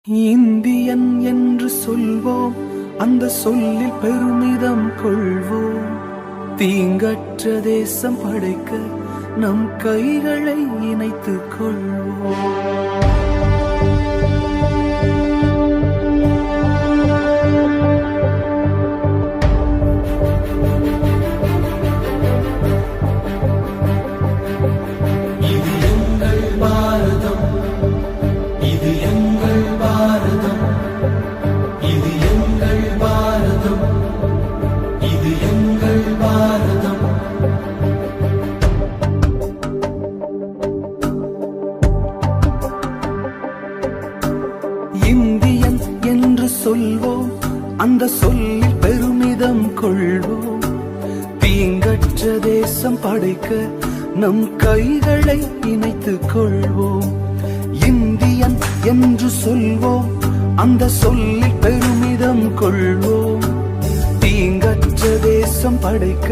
Indian என்று சொல்வோம், அந்த சொல்லில் பெருமிதம் கொள்வோம். தீங்கற்ற தேசம் படைக்க நம் கைகளை இணைத்துக் கொள்வோம். இந்தியன் என்று சொல்வோம், அந்த சொல்லில் பெருமிதம் கொள்வோம். தீங்கற்ற தேசம் படைக்க நம் கைகளை இணைத்துக் கொள்வோம். இந்தியன் என்று சொல்வோம், அந்த சொல்லில் பெருமிதம் கொள்வோம். தீங்கற்ற தேசம் படைக்க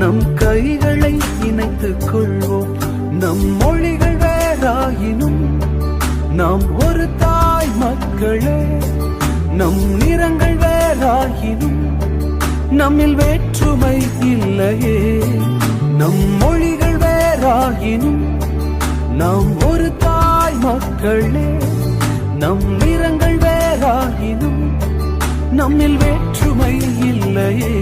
நம் கைகளை இணைத்துக் கொள்வோம். நம் மொழிகள் வேறாயினும் நாம் ஒரு தாய் மக்களே. நம் நிறங்கள் வேறாயினும் நம்மில் வேற்றுமை இல்லையே. நம் மொழிகள் வேறாயினும் நாம் ஒரு தாய் மக்களே. நம் நிறங்கள் வேறாயினும் நம்மில் வேற்றுமை இல்லையே.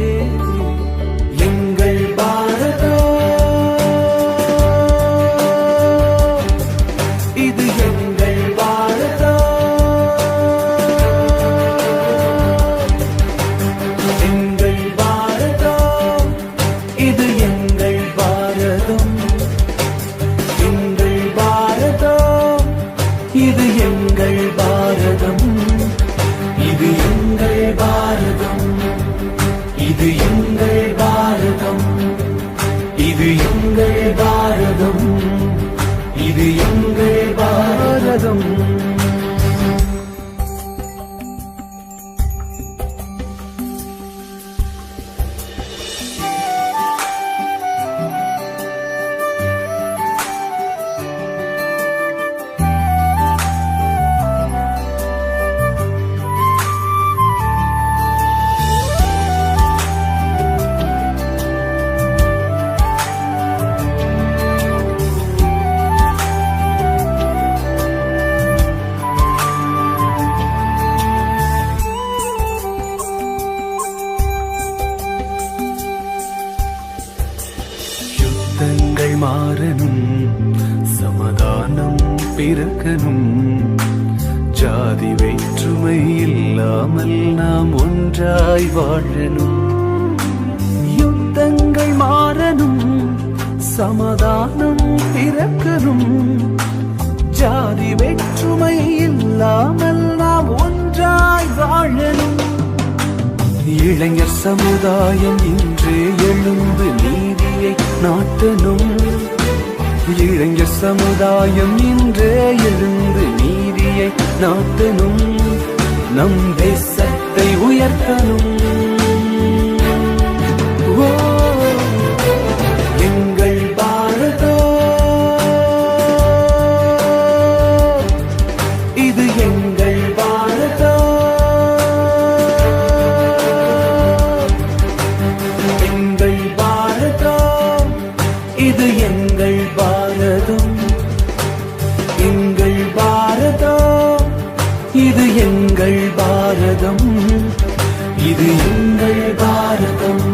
எங்கள் பாரதம் இது எங்கள் பாரதம். எங்கள் பாரதம் இது எங்கள் பாரதம். எங்கள் பாரதம் இது எங்கள் பாரதம். இது எங்கள் பாரதம். இது எங்கள் பாரதம். இது எங்கள் பாரதம். இது எங்கள் பாரதம். யுத்தங்கள் மாறணும், சமாதானம் பிறக்கணும். ஜாதி வேற்றுமை இல்லாமல் நாம் ஒன்றாய் வாழணும். யுத்தங்கள் மாறணும், சமாதானம் பிறக்கணும். ஜாதி வேற்றுமை இல்லாமல் நாம் ஒன்றாய் வாழணும். இளைஞர் சமுதாயம் இன்றே எழுந்து நீதியை நாட்டணும். இளைஞர் சமுதாயம் இன்றே எழுந்து நீதியை நாட்டணும். நம் தேசத்தை உயர்த்தணும். எங்கள் பாரதம் இது எங்கள் பாரதம். எங்கள் பாரதம் இது எங்கள் பாரதம். எங்கள் பாரதம் இது எங்கள் பாரதம். இது எங்கள் பாரதம்.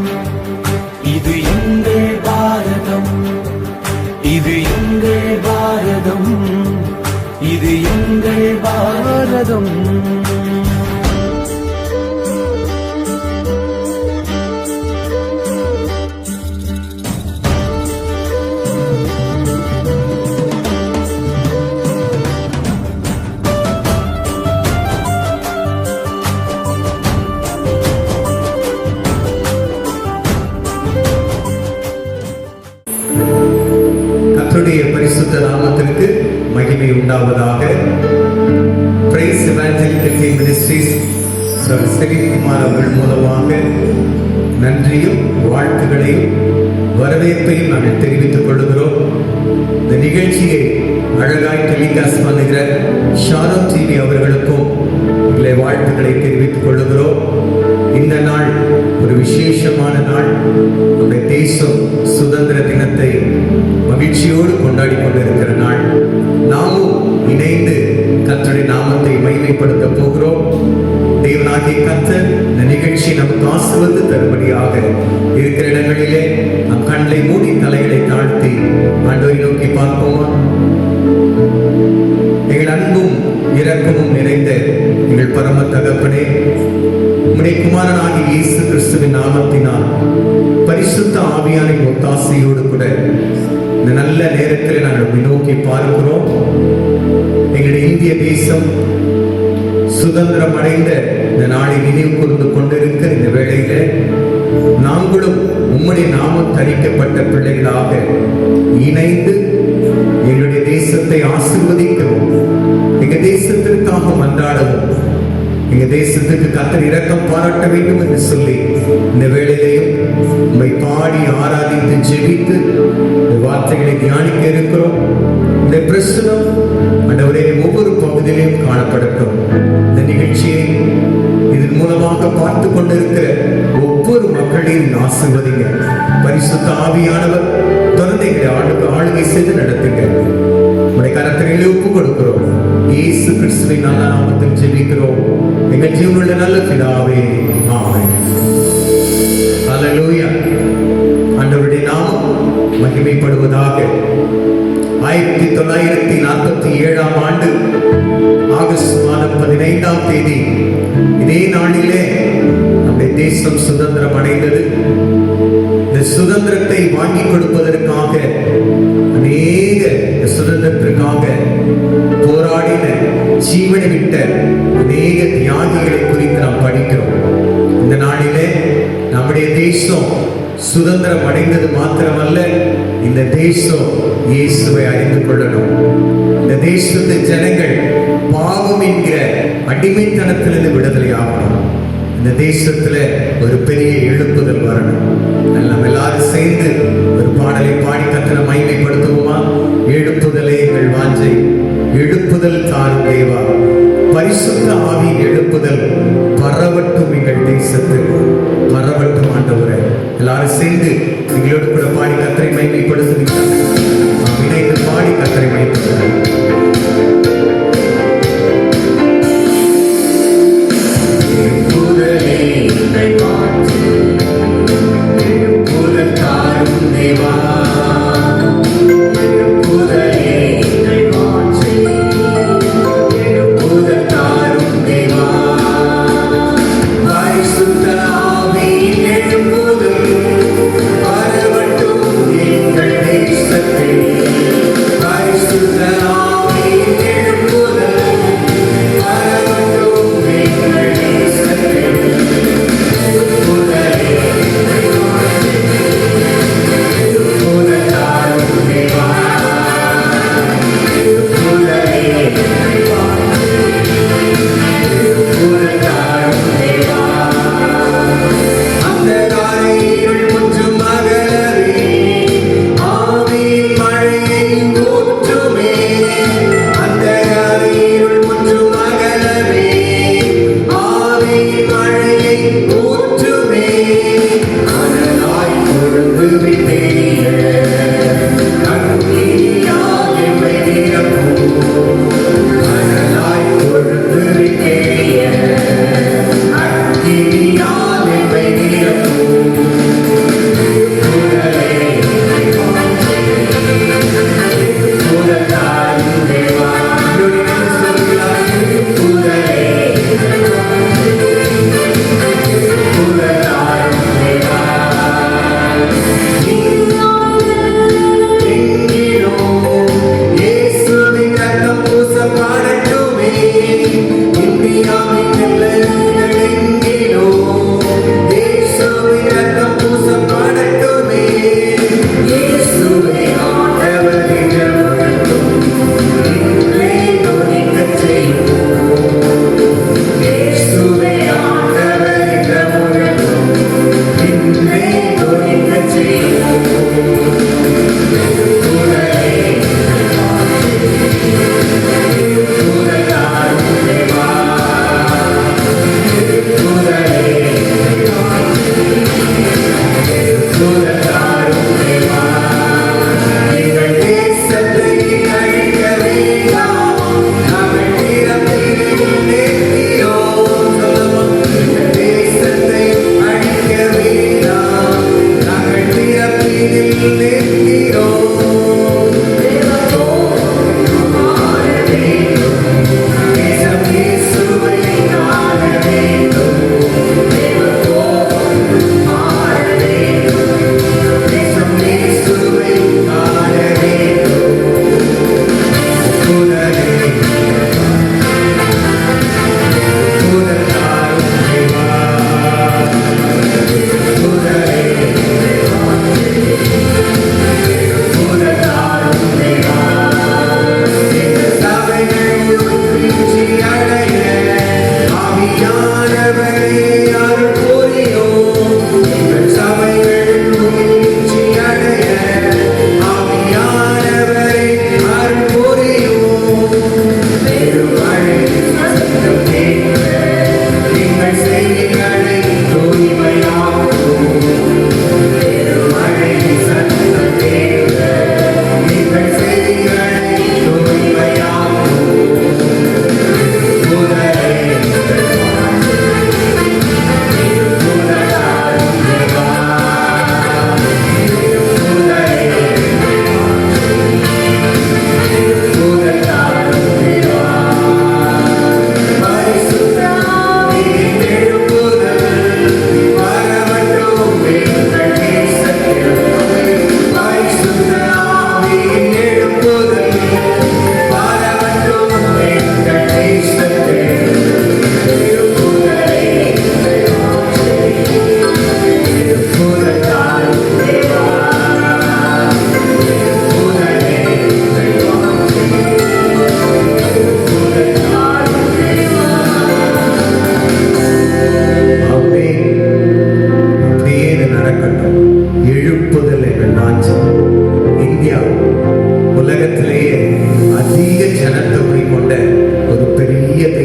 இது எங்கள் பாரதம். இது எங்கள் பாரதம். இது எங்கள் பாரதம். கர்த்தருடைய பரிசுத்த நாமத்திற்கு மகிமை உண்டாவதாக. பிரைஸ் எவாஞ்சலிக்கல் டீம் மினிஸ்ட்ரீஸ் செல்விகுமார் அவர்கள் மூலமாக நன்றியும் வாழ்த்துக்களையும் வரவேற்பையும் நாங்கள் தெரிவித்துக் கொள்கிறோம். இந்த நிகழ்ச்சியை அழகாய் டெலிகாஸ்ட் பண்ணுகிற ஷாரோன் டிவி அவர்களுக்கும் எங்களை வாழ்த்துக்களை தெரிவித்துக் கொள்கிறோம். இந்த நாள் ஒரு விசேஷமான நாள். நம்முடைய தேசம் சுதந்திர தினத்தை மகிழ்ச்சியோடு கொண்டாடி கொண்டிருக்கிற நாள். நாமும் இணைந்து கர்த்தருடைய நாமத்தை மகிமைப்படுத்த போகிறோம். தேவனாகிய கர்த்தர் இந்த நிகழ்ச்சியை நமக்கு ஆசீர்வதித்து தரும்படியாக இருக்கிற இடங்களிலே நம் கண்களை மூடி தலைகளை தாழ்த்தி ஆண்டவரை நோக்கி பார்ப்போமா? எங்கள் அன்பும் இரக்கமும் நிறைந்த எங்கள் பரம தகப்பனே, உம்முடைய குமாரனாகிய இயேசு கிறிஸ்துவின் நாமத்தினால் பரிசுத்த ஆவியானின் ஒத்தாசையோடு கூட இந்த நல்ல நேரத்தில் நாங்கள் நோக்கி பார்க்கிறோம். எங்களுடைய இந்திய தேசம் சுதந்திரம் அடைந்த இந்த நாளை நினைவு கூர்ந்து கொண்டிருக்கிற இந்த வேளையில நாங்களும் உம்முடைய நாமம் தரிக்கப்பட்ட பிள்ளைகளாக இணைந்து எங்களுடைய தேசத்தை ஆசீர்வதிக்கவும், எங்க தேசத்திற்காக மன்றாடவும், எங்க தேசத்துக்கு கர்த்தர் இரக்கம் பாராட்ட வேண்டும் என்று சொல்லி இந்த வேளையிலையும் உம்மை பாடி ஆராதித்து ஜெபித்து இந்த வார்த்தைகளை தியானிக்க இருக்கிறோம். இந்த பிரசுரம் ஆண்டவரே ஒவ்வொரு பகுதியிலையும் காணப்படட்டும். இந்த நிகழ்ச்சியை இதன் மூலமாக பார்த்து கொண்டிருக்கிற ஒவ்வொரு மக்களையும் ஆசீர்வதிங்க. பரிசுத்த ஆவியானவர் தொடர்ந்து எங்களை ஆளுகை செய்து நடத்துங்க. உடைய கரத்திலே ஒப்பு கொடுக்கிறோம். இயேசு கிறிஸ்துவின் நல்ல நாமத்தில் ஜெபிக்கிறோம் எங்கள் ஜீவனுள்ள நல்ல பிதாவே, ஆமென். ஹல்லேலூயா. ஆண்டவருடைய நாமம் மகிமைப்படுவதாக. 1947 ஆண்டு ஆகஸ்ட் மாதம் 15ஆம் தேதி இதே நாளிலே நம்முடைய தேசம் சுதந்திரம் அடைந்தது. இந்த சுதந்திரத்தை வாங்கி கொடுப்பதற்காக அநேக சுதந்திரத்திற்காக போராடின, ஜீவனை விட்ட அநேக தியாகிகளை குறித்து நாம் படிக்கிறோம். இந்த நாளிலே நம்முடைய தேசம் சுதந்திரம் அடைந்தது மாத்திரமல்ல, இந்த தேசம் இயேசுவை அறிந்து கொள்ளணும். இந்த தேசத்து ஜனங்கள் பாவம் என்கிற அடிமைத்தனத்திலிருந்து விடுதலை ஆகணும். இந்த தேசத்துல ஒரு பெரிய எழுப்புதல் வரணும். நம்ம எல்லாரும் சேர்ந்து ஒரு பாடலை பாடி கர்த்தரை மகிமைப்படுத்துவோமா? எழுப்புதலே எங்கள் வாஞ்சை, எழுப்புதல் தாரும் தேவா, பரிசுத்த ஆவியின் எழுப்புதல் பரவட்டும் எங்கள் தேசத்தில், பரவட்டும் ஆண்டவரே. எல்லாரும் சேர்ந்து எங்களோடு கூட பாடி கர்த்தரை மகிமைப்படுத்துவீர்கள். நாம் இணைந்து பாடி கர்த்தரை மகிமைப்படுத்துவோம். பரிசுத்த ஆவியின் எழுப்புதல்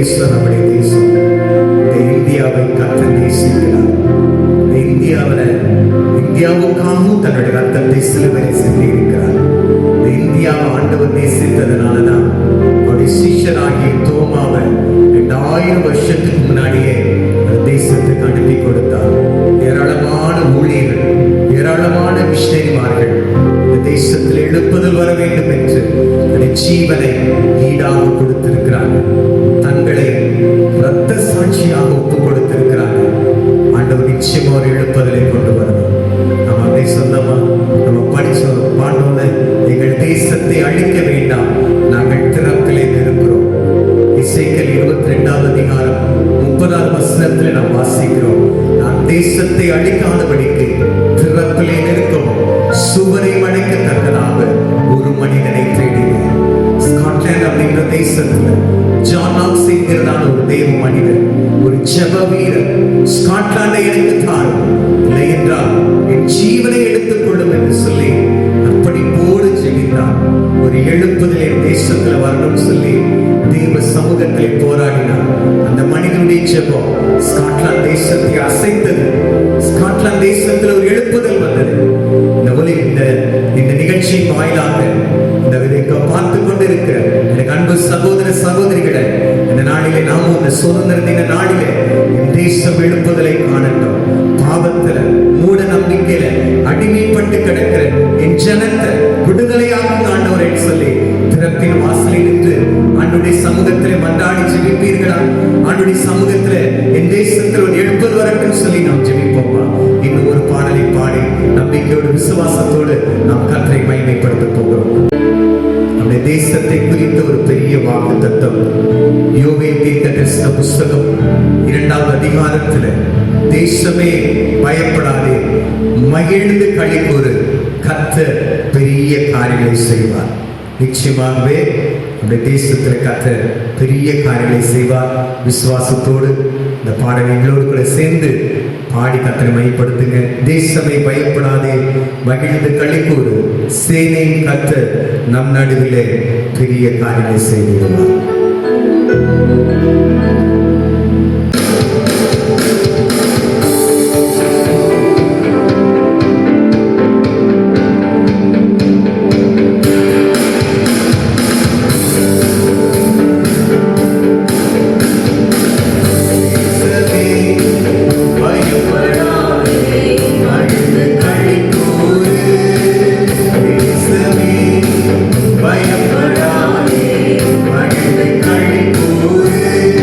தேசம் நம்முடைய தேசம். இந்த இந்தியாவை கர்த்தர் நேசிக்கிறார். இந்த இந்தியாவுக்காகவும் தன்னுடைய ரத்தத்தை சிலுவையில் சிந்தி இருக்கிறார். இந்த இந்தியாவை ஆண்டவர் நேசித்ததுனாலதான் அவருடைய சீஷராகிய தோமாவை 2000 வருஷத்துக்கு முன்னாடியே தேசத்துக்கு அனுப்பி கொடுத்தார். ஏராளமான ஊழியர்கள், ஏராளமான மிஷனரிமார்கள் இந்த தேசத்தில் எழுப்புதல் வர வேண்டும் என்று ஜீவனை ஈடாக கொடுத்திருக்கிறார்கள். தங்களை இரத்த சாட்சியாக ஒப்பு கொடுத்திருக்கிறார்கள். ஆண்டவர் நிச்சயமா ஒரு எழுப்புதலை கொண்டு வரணும். நம்ம அப்படி சொல்லமா, நம்ம படிச்சோம் பாண்டோம்ல, எங்கள் தேசத்தை அழிக்க வேண்டாம், நாங்கள் திறப்பிலே இருக்கிறோம். எசேக்கியேல் 22வது அதிகாரம் 30வது வசனத்தில் நாம் வாசிக்கிறோம், நான் தேசத்தை அழிக்காதபடிக்கு திறப்பிலே நிற்கவும் சுவரை மடைக்கத்தக்கதாக ஒரு மனிதனை தேடினேன். ஸ்காட்லாந்து அப்படின்ற தேசத்துல ஜான் நாக்ஸ் என்கிறதான ஒரு தேவ மனிதர், ஒரு ஜெப வீரர், ஸ்காட்லாண்டை எனக்கு தாரும், இல்லை என்றால் என் ஜீவனை எடுத்துக் கொள்ளும் என்று சொல்லி அர்ப்பணிப்போடு ஜெபித்தார். ஒரு எழுப்புதல் என் தேசத்துல வரணும் சொல்லி தேவ சமூகத்தில் போராடினார். அந்த மனிதனுடைய ஜெபம் ஸ்காட்லாந்து தேசத்தை அசைத்தது. ஸ்காட்லாந்து தேசத்தில் ஒரு எழுப்புதல் வந்தது. இந்த நிகழ்ச்சியின் வாயிலாக இந்த விதைக்க பார்த்து கொண்டிருக்கிற எனக்கு அன்பு சகோதர சகோதரிகளை, இந்த நாளிலே நாமும் இந்த சுதந்திர தின நாளிலே என் தேசம் எழுப்புதலை காணட்டும். பாவத்துல மூட நம்பிக்கையில அடிமைப்பட்டு கிடக்கிற என் ஜனத்தை விடுதலையாக ஆண்டவரை சொல்லி திறப்பின் வாசலில் நின்று ஆண்டுடைய சமூகத்திலே மன்றாடி ஜெபிப்பீர்களா? ஆண்டுடைய சமூகத்துல என் தேசத்தில் ஒரு எழுப்புதல் வரட்டும் சொல்லி நாம் ஜெபிப்போமா? இன்னும் ஒரு பாடலை பாடி நம்பிக்கையோடு விசுவாசத்தோடு நாம் கர்த்தரை மகிமைப்படுத்த போகிறோம். நம்முடைய தேசத்தை குறித்த ஒரு பெரிய வாக்கு தத்தம் யோவேல் தீர்க்கதரிசன புஸ்தகம் 2வது அதிகாரத்தில், தேசமே பயப்படாதே, மகிழ்ந்து களிகூரு, கர்த்தர் பெரிய காரியங்களை செய்வார். நிச்சயமாகவே நம்முடைய தேசத்தில் கர்த்தர் பெரிய காரியங்களை செய்வார். விசுவாசத்தோடு இந்த பாடலை எங்களோடு கூட சேர்ந்து பாடி கர்த்தரை மையப்படுத்துங்க. தேசமே பயப்படாதே, மகிழ்ந்து களிகூரு, சேனையின் கர்த்தர் நம் நடுவிலே பெரிய காரியங்களை செய்திருவார். பயப்படாதே, மகிழ்ந்து களிகூரு,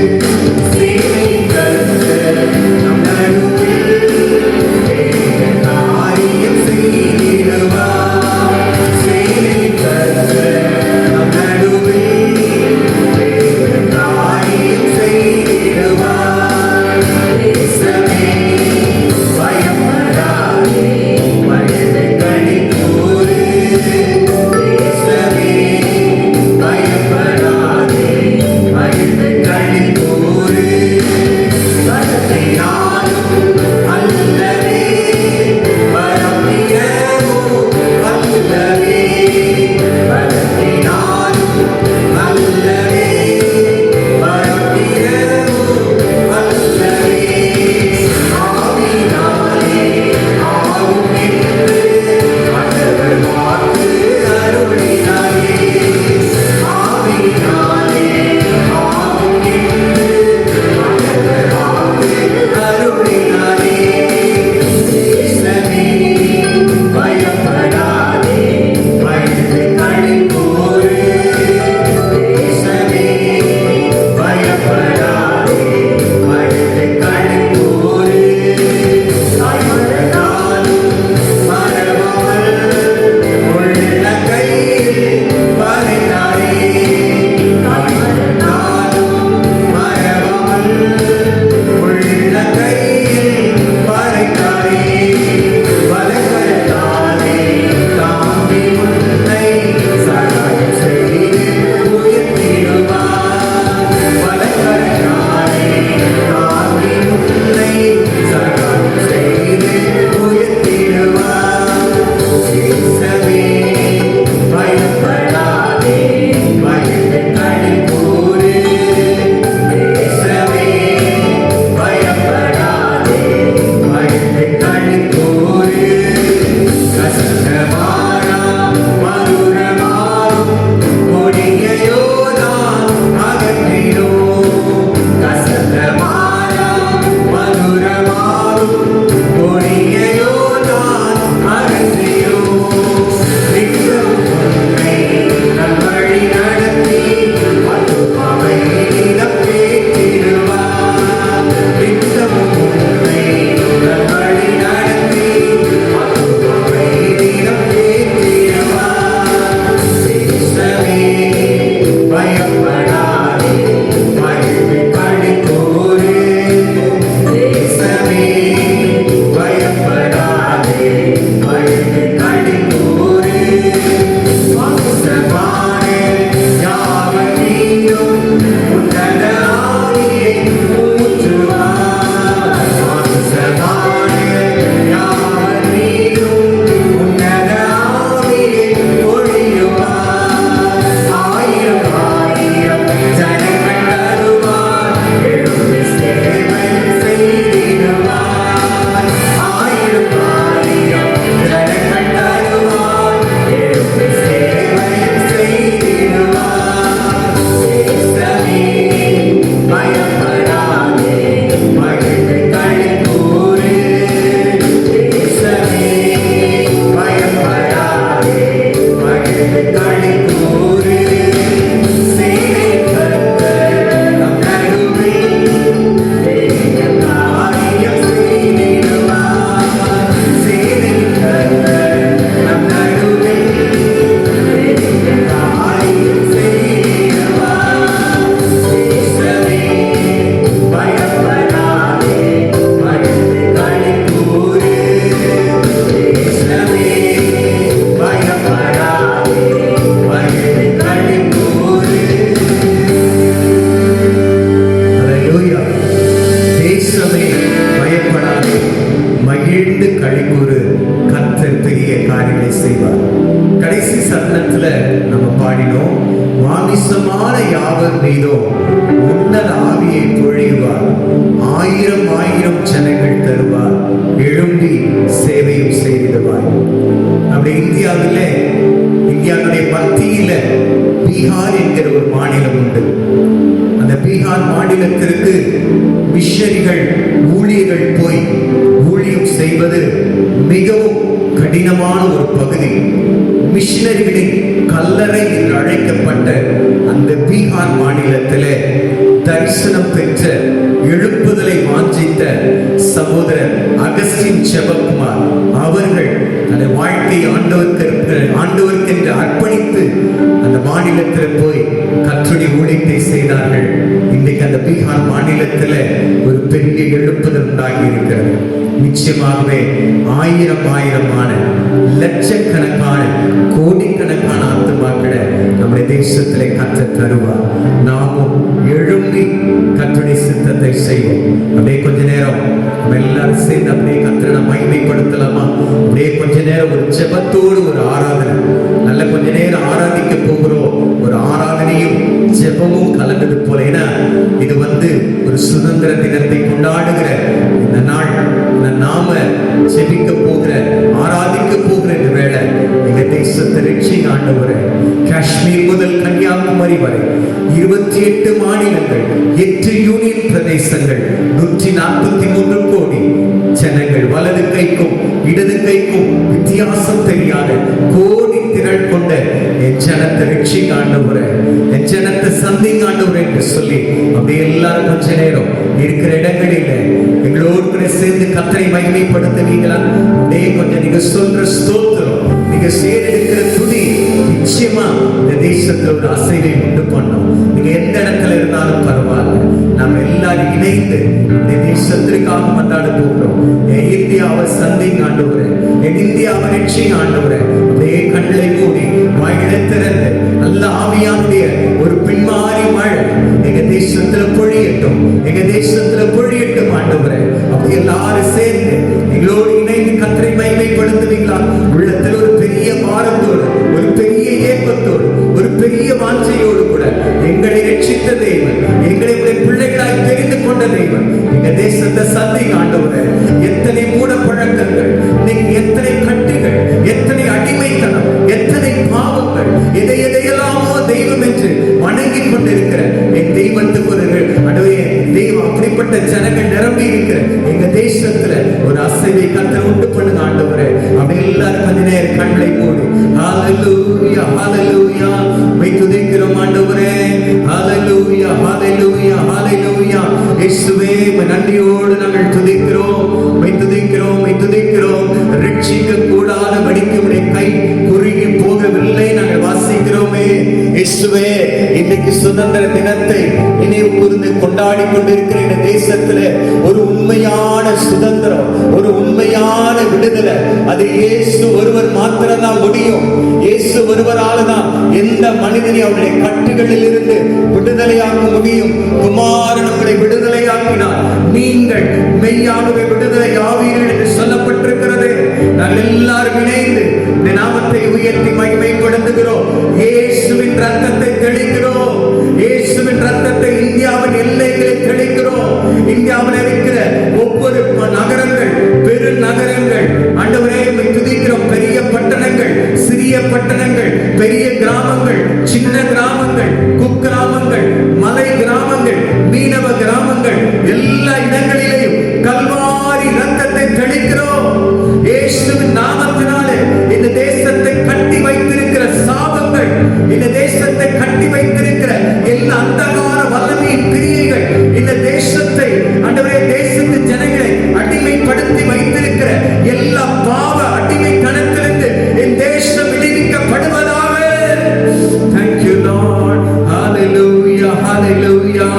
யாவர் மீதும் உன்னத ஆவியை பொழிவார். 1000 ஜனங்கள் தருவார். எழும்பி சேவையும் செய்திடுவார். அப்படி இந்தியாவுடைய மத்தியில பீகார் என்கிற ஒரு மாநிலம் உண்டு. அந்த பீகார் மாநிலத்திற்கு மிஷனரிகள், ஊழியர்கள் போய் ஊழியம் செய்வது மிகவும் கடினமான ஒரு பகுதி. மிஷனரிகளின் கல்லறை என்று அழைக்கப்பட்ட அந்த பீகார் மாநிலத்திலே தரிசனம் பெற்ற, எழுப்புதலை வாஞ்சித்த சகோதரர் அகஸ்டின் ஜெபக்குமார் அவர்கள் அந்த வாழ்க்கையை ஆண்டவருக்கென்று அர்ப்பணித்து அந்த மாநிலத்தில் போய் கர்த்தருடைய ஊழியத்தை செய்தார்கள். இன்றைக்கு அந்த பீகார் மாநிலத்தில் ஒரு பெரிய எழுப்புதல் உண்டாகி இருக்கிறது. நிச்சயமாகவே ஆயிரமான லட்சக்கணக்கான கோடிக்கணக்கான ஆத்துமாக்களை நம்முடைய தேசத்திலே கர்த்தர் தருவார். நாமும் எழும்பி கர்த்தருடைய சித்தத்தை செய்வோம். அப்படியே கொஞ்ச நேரம் நம்ம எல்லாரும் சேர்ந்து அப்படியே கர்த்தரை மகிமைப்படுத்தலாமா? அப்படியே கொஞ்ச நேரம் ஒரு ஜெபத்தோடு ஒரு ஆராதனை, நல்ல கொஞ்ச நேரம் ஆராதிக்க போகிறோம். ஒரு ஆராதனையும் ஜெபமும் கலந்தது போல. ஏன்னா இது ஒரு சுதந்திர தினத்தை கொண்டாடுகிற இந்த நாள், நாம ஜெபிக்க போகிற, ஆராதிக்க போகிற இந்த வேளை எங்க தேசத்தை ரட்சிங்க ஆண்டவரே. காஷ்மீர் முதல் கன்னியாகுமரி வரை 28 மாநிலங்கள், 8 யூனியன் பிரதேசங்கள், 143 கோடி ஜனங்கள், வலது கைக்கும் இடது கைக்கும் வித்தியாசம் தெரியாத கோடி திரள் கொண்ட என் ஜனத்தை ரட்சிங்க ஆண்டவரே, என் ஜனத்தை சந்திங்க ஆண்டவரே என்று சொல்லி அப்படியே எல்லாரும் கொஞ்ச நேரம் இருக்கிற இடங்களில் எங்களோடு கூட சேர்ந்து கர்த்தரை மகிமைப்படுத்துவீங்களா? அப்படியே கொஞ்சம் நீங்க சொல்ற ஸ்தோத்திரம், நீங்க சேர்க்கிற துதி நிச்சயமா இந்த தேசத்துல ஒரு அசைவை உண்டு பண்ணும். நீங்க எந்த இடத்துல இருந்தாலும் பரவாயில்ல, நாம எல்லாரும் இணைந்து இந்த தேசத்திற்காக கொண்டாட போகிறோம். என் இந்தியாவை சந்திங்க ஆண்டவரே, என் இந்தியாவை ரட்சிங்க ஆண்டவரே. அப்படியே கண்களை மூடி வாய்களை திறந்து நல்ல ஆவியானுடைய ஒரு பின்மாறி மழை எங்க தேசத்துல பொழியட்டும், எங்க தேசத்துல பொழியட்டும் ஆண்டவரே. அப்படி எல்லாரும் சேர்ந்து எங்களோடு இணைந்து கர்த்தரை மகிமைப்படுத்துவீங்களா? உள்ளத்தில் ஒரு பெரிய பாரத்தோடு, ஒரு பெரிய ஏக்கத்தோடு, ஒரு பெரிய வாஞ்சையோடு கூட எங்களை ரட்சித்த தெய்வன், எங்களை பிள்ளைகளாய் தெரிந்து கொண்ட தெய்வன் எங்க தேசத்தை சந்திங்க ஆண்டவரே. எத்தனை மூட பழக்கங்கள், எத்தனை கட்டுகள், எத்தனை அடிமைத்தனம், எத்தனை பாவங்கள், எதையெல்லாமோ தெய்வம் என்று வணங்கி கொண்டிருக்கிற என் தெய்வத்துக்கு ஒரு தெய்வம், அப்படிப்பட்ட ஜனங்கள் நிரம்பி இருக்கிற எங்க தேசத்துல ஒரு அசைவை கர்த்தர் உண்டு பண்ணுங்க ஆண்டவரே. அப்படி எல்லாரும் கொஞ்ச நேரம் கண்களை மூடி ஹல்லேலூயா ஹல்லேலூயா மை துதிக்கிறோம் ஆண்டவரே. ஹல்லேலூயா ஹல்லேலூயா ஹல்லேலூயா. இயேசுவே நன்றியோடு நாங்கள் துதிக்கிறோம், மை துதிக்கிறோம், மை துதிக்கிறோம். ரட்சிக்க கூடாத வடிக்குடைய கை குறுகி போகவில்லை, நாங்கள் வாசிக்கிறோமே. இயேசுவே இன்னைக்கு சுதந்திர தினத்தை நினைவு கூர்ந்து கொண்டாடி கொண்டிருக்கிற இந்த தேசத்துல ஒரு உண்மையான சுதந்திரம், ஒரு உண்மையான விடுதலை, அது இயேசு ஒருவர் மாத்திரம் தான் முடியும். இயேசு ஒருவரால் தான் எந்த மனிதனை அவருடைய கட்டுகளில் இருந்து விடுதலையாக்க முடியும். குமாரன் உங்களை விடுதலையாக்கினார், நீங்கள் மெய்யாகவே விடுதலை ஆவீர்கள் என்று சொல்லப்பட்டிருக்கிறது. நாங்கள் எல்லாரும் இணைந்து இந்த நாமத்தை உயர்த்தி மகிமைப்படுத்துகிறோம். இயேசுவின் ரத்தத்தை தெளிக்கிறோம், இயேசுவின் ரத்தத்தை இந்தியாவின் எல்லைகளில் தெளிக்கிறோம். இந்தியாவில் இருக்கிற ஒவ்வொரு நகரங்கள், பெரு நகரங்கள் ஆண்டவரே துதிக்கிறோம். பெரிய பட்டணங்கள், சிறிய பட்டணங்கள், பெரிய கிராமங்கள், சின்ன கிராமங்கள், குக்கிராமங்கள், மலை கிராமங்கள், மீனவ கிராமங்கள், எல்லா இடங்களிலேயும் கல்வாரி ரத்தத்தை தெளிக்கிறோம். இயேசுவின் நாமத்தினாலே இந்த தேசத்தை கட்டி வைத்திருக்கிற சாபங்கள், இந்த தேசத்தை கட்டி வைத்திருக்கிற எல்லா அந்தகார வல்லமையின் கிரியைகள், இந்த தேசத்தை ஆண்டவரே, தேசத்து ஜனங்களை அடிமைப்படுத்தி வைத்திருக்கிற எல்லா பாவ அடிமை கணக்கிலிருந்து இந்த தேசம் விடுவிக்கப்படுவதாக. Thank you Lord. Hallelujah hallelujah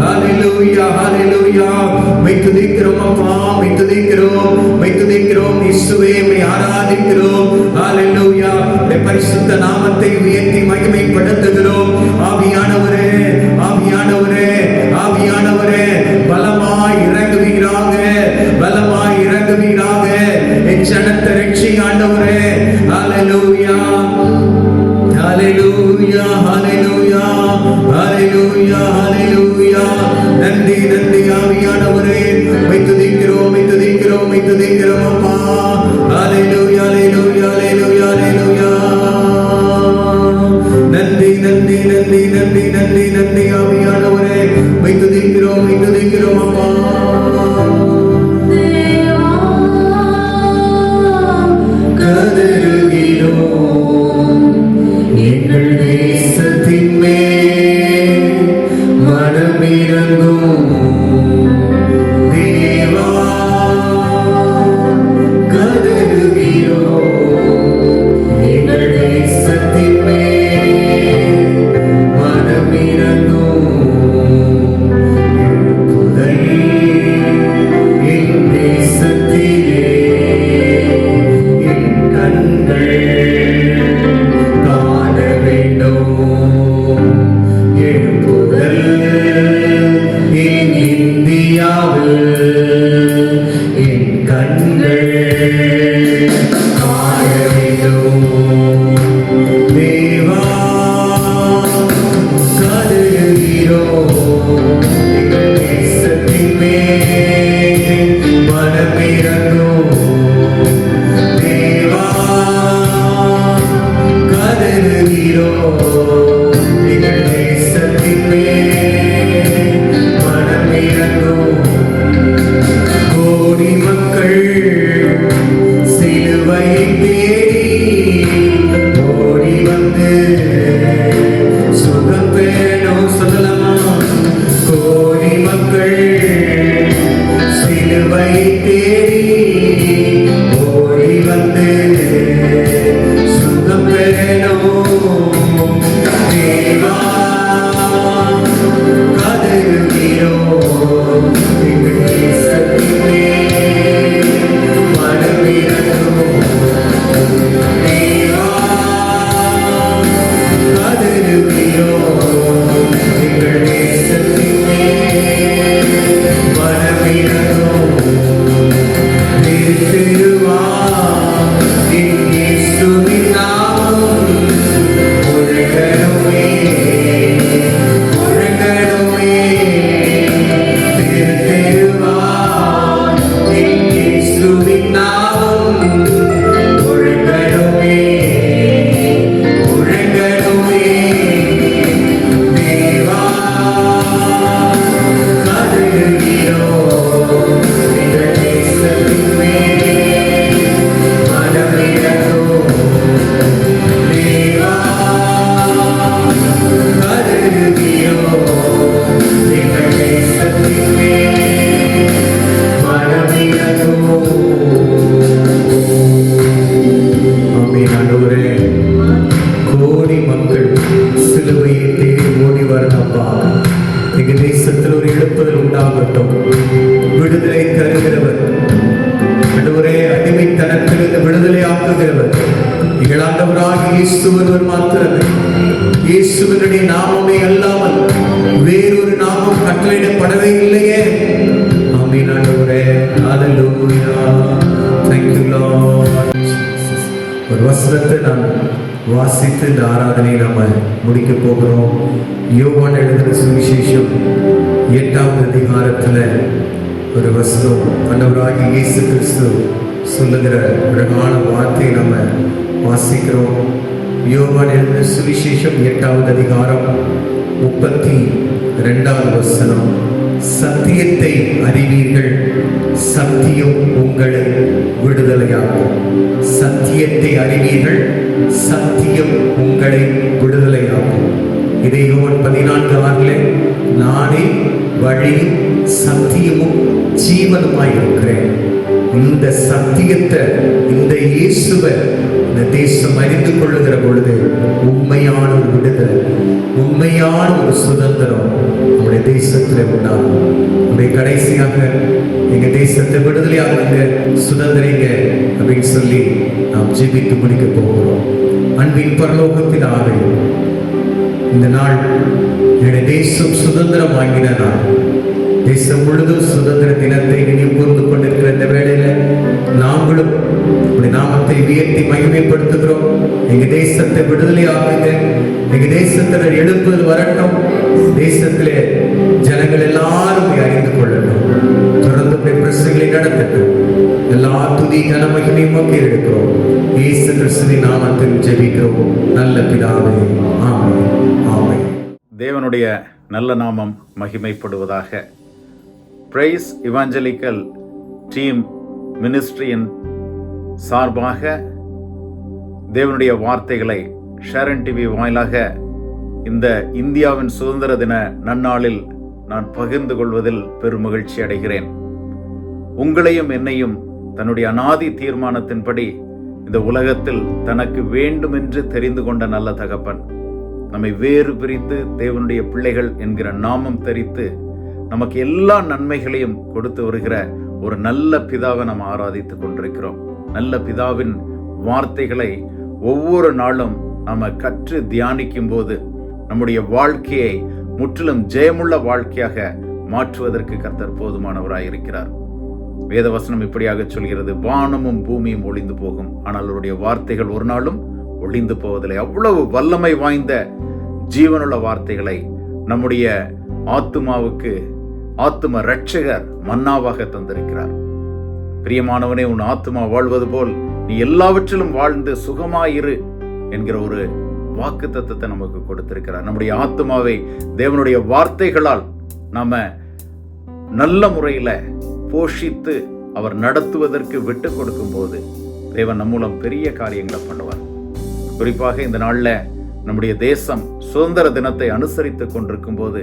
hallelujah hallelujah. My துதிக்கிறோம் அப்பா, மை துதிக்கிறோம், மை துதிக்கிறோம் இயேசுவே, மை ஆராதிக்கிறோம். ஹalleluya. பரிசுத்த நாமத்தை உயர்த்தி மகிமைப்படுத்துகிறோம். ஆவியானவரே, ஆவியானவரே, ஆவியானவரே பலமாய் இறங்குவீராக, பலமாய் இறங்குவீராக. என் ஜனத்தை ரட்சிங்க ஆண்டவரே. ஹalleluya hallelujah hallelujah hallelujah நன்றி நன்றி ஆவியானவரே, உம்மை துதிக்கிறோம், உம்மை துதிக்கிறோம், உம்மை துதிக்கிறோம் அப்பா. ஹalleluya ஹalleluya ஹalleluya ஹalleluya. நன்றி நன்றி நன்றி நன்றி நன்றி நன்றி ஆவியானவரே, உம்மை துதிக்கிறோம், உம்மை துதிக்கிறோம் அப்பா. கதறுகிறோம் எங்கள் தேசத்தின் மேல் மனமிரங்கும் தேவா. கதறுகிறோம் எங்கள் தேசத்தின் மேல் மனமிரங்கும் எழுப்புதல் என் தேசத்திலே என் கண்கள் காண வேண்டும். எழுப்புதல் என் இந்தியாவில் என் கண்கள் காண வேண்டும். தேவா கதறுகிறோம் எங்கள் தேசத்தின் மேல் மனமிரங்கும் தேவா. கதறுகிறோம் எங்கள் தேசத்தின் மேல் மனமிரங்கும். கோடி மக்கள் சிலுவையை தேடி ஓடி வந்து சுகம் பெறணும் சொல்லலாமா? கோடி மக்கள் சிலுவையை தேடி ஓடி வந்து சுகம் பெறணும். தேவா கதறுகிறோம் எங்கள் தேசத்தின் மேல் மனமிரங்கும். தேவா கதறுகிறோம் எங்கள் தேசத்தின் மேல் மனமிரங்கும். திருவா என் இயேசுவின் நாமம் முழங்கணுமே முழங்கணுமே. திருவா என் இயேசுவின் நாமம் முழங்கணுமே முழங்கணுமே. தேவா கதறுகிறோம் எங்கள் தேசத்தின் மேல் மனமிரங்கும். தேவா கதறுகிறோம் எங்கள் தேசத்தின் மேல் மனமிரங்கும். ஆமென் ஆண்டவரே, கோடி மக்கள் சிலுவையை தேடி ஓடி வரணும்பா. எங்க தேசத்தில் ஒரு எழுப்புதல் உண்டாகட்டும். விடுதலை தருகிறவர் ஆண்டவரே, அடிமைத்தனத்திலிருந்து விடுதலை ஆக்குகிறவர் எங்கள் ஆண்டவராகிய இயேசு ஒருவர் மாத்திரமே. இயேசுவினுடைய நாமமே அல்லாமல் வேறொரு நாமம் கட்டளையிடப்படவே இல்லையே. ஆமென் ஆண்டவரே, ஹalleluya. Thank you Lord. ஒரு வசனத்தை நாம் வாசித்து இந்த ஆராதனையை நாம முடிக்க போகிறோம். யோவான் எழுதின சுவிசேஷம் 8வது அதிகாரத்துல ஒரு வசனம் ஆண்டவராகிய இயேசு கிறிஸ்து சொல்லுகிற அழகான வார்த்தையை நம்ம வாசிக்கிறோம். யோவான் எழுதின சுவிசேஷம் 8வது அதிகாரம் 32வது வசனம். சத்தியத்தை அறிவீர்கள், சத்தியம் உங்களை விடுதலையாக்கும். சத்தியத்தை அறிவீர்கள், சத்தியம் உங்களை விடுதலையாக்கும். இதை யோவான் 14:6 நானே வழியும் சத்தியமும் ஜீவனுமாய் இருக்கிறேன். இந்த சத்தியத்தை, இந்த இயேசுவை இந்த தேசம் அறிந்து கொள்ளுகிற பொழுது உண்மையான ஒரு விடுதலை, உண்மையான ஒரு சுதந்திரம் நம்முடைய தேசத்தில் உண்டாகும். நம்முடைய கடைசியாக எங்க தேசத்தை விடுதலையாக சுதந்திரிங்க அப்படின்னு சொல்லி நாம் ஜெபித்து முடிக்க போகிறோம். அன்பின் பரலோகத்தின் ஆவை, இந்த நாள் என்னுடைய தேசம் சுதந்திரம் வாங்கின நாள். தேசம் முழுதும் சுதந்திர தினத்தை நினைவு கூர்ந்து கொண்டிருக்கிற இந்த வேளையில நாங்களும் நாமத்தை உயர்த்தி மகிமைப்படுத்துகிறோம். எங்க தேசத்தை விடுதலை ஆகுங்க. எங்க தேசத்துல எழுப்புதல் வரட்டும். தேசத்திலே ஜனங்கள் எல்லாரும் அறிந்து கொள்ளட்டும். தொடர்ந்து பிரசங்களை நடத்தட்டும். எல்லா துதி கன மகிமை உமக்கே எடுக்கிறோம். இயேசு கிறிஸ்துவின் நாமத்தில் ஜெபிக்கிறோம் நல்ல பிதாவே, ஆமென், ஆமென். தேவனுடைய நல்ல நாமம் மகிமைப்படுவதாக. பிரைஸ் இவாஞ்சலிக்கல் டீம் மினிஸ்ட்ரியின் சார்பாக தேவனுடைய வார்த்தைகளை ஷேரன் டிவி வாயிலாக இந்த இந்தியாவின் சுதந்திர தின நன்னாளில் நான் பகிர்ந்து கொள்வதில் பெருமகிழ்ச்சி அடைகிறேன். உங்களையும் என்னையும் தன்னுடைய அநாதி தீர்மானத்தின்படி இந்த உலகத்தில் தனக்கு வேண்டுமென்று தெரிந்து கொண்ட நல்ல தகப்பன் நம்மை வேறு பிரித்து தேவனுடைய பிள்ளைகள் என்கிற நாமம் தரித்து நமக்கு எல்லா நன்மைகளையும் கொடுத்து வருகிற ஒரு நல்ல பிதாவை நாம் ஆராதித்துக் கொண்டிருக்கிறோம். நல்ல பிதாவின் வார்த்தைகளை ஒவ்வொரு நாளும் நாம கற்று தியானிக்கும் போது நம்முடைய வாழ்க்கையை முற்றிலும் ஜெயமுள்ள வாழ்க்கையாக மாற்றுவதற்கு கர்த்தர் போதுமானவராய் இருக்கிறார். வேதவசனம் இப்படியாக சொல்கிறது, வானமும் பூமியும் ஒளிந்து போகும், ஆனால் அவருடைய வார்த்தைகள் ஒரு நாளும் ஒளிந்து போவதில்லை. அவ்வளவு வல்லமை வாய்ந்த ஜீவனுள்ள வார்த்தைகளை நம்முடைய ஆத்துமாவுக்கு ஆத்தும ரட்சகர் மன்னாவாக தந்திருக்கிறார். பிரியமானவனே, உன் ஆத்துமா வாழ்வது போல் நீ எல்லாவற்றிலும் வாழ்ந்து சுகமாயிரு என்கிற ஒரு வாக்கு தத்தத்தை நமக்கு கொடுத்திருக்கிறார். நம்முடைய ஆத்துமாவை தேவனுடைய வார்த்தைகளால் நாம நல்ல முறையில போஷித்து அவர் நடத்துவதற்கு விட்டு கொடுக்கும் போது தேவன் நம் மூலம் பெரிய காரியங்களை பண்ணுவார். குறிப்பாக இந்த நாள்ல நம்முடைய தேசம் சுதந்திர தினத்தை அனுசரித்துக் கொண்டிருக்கும் போது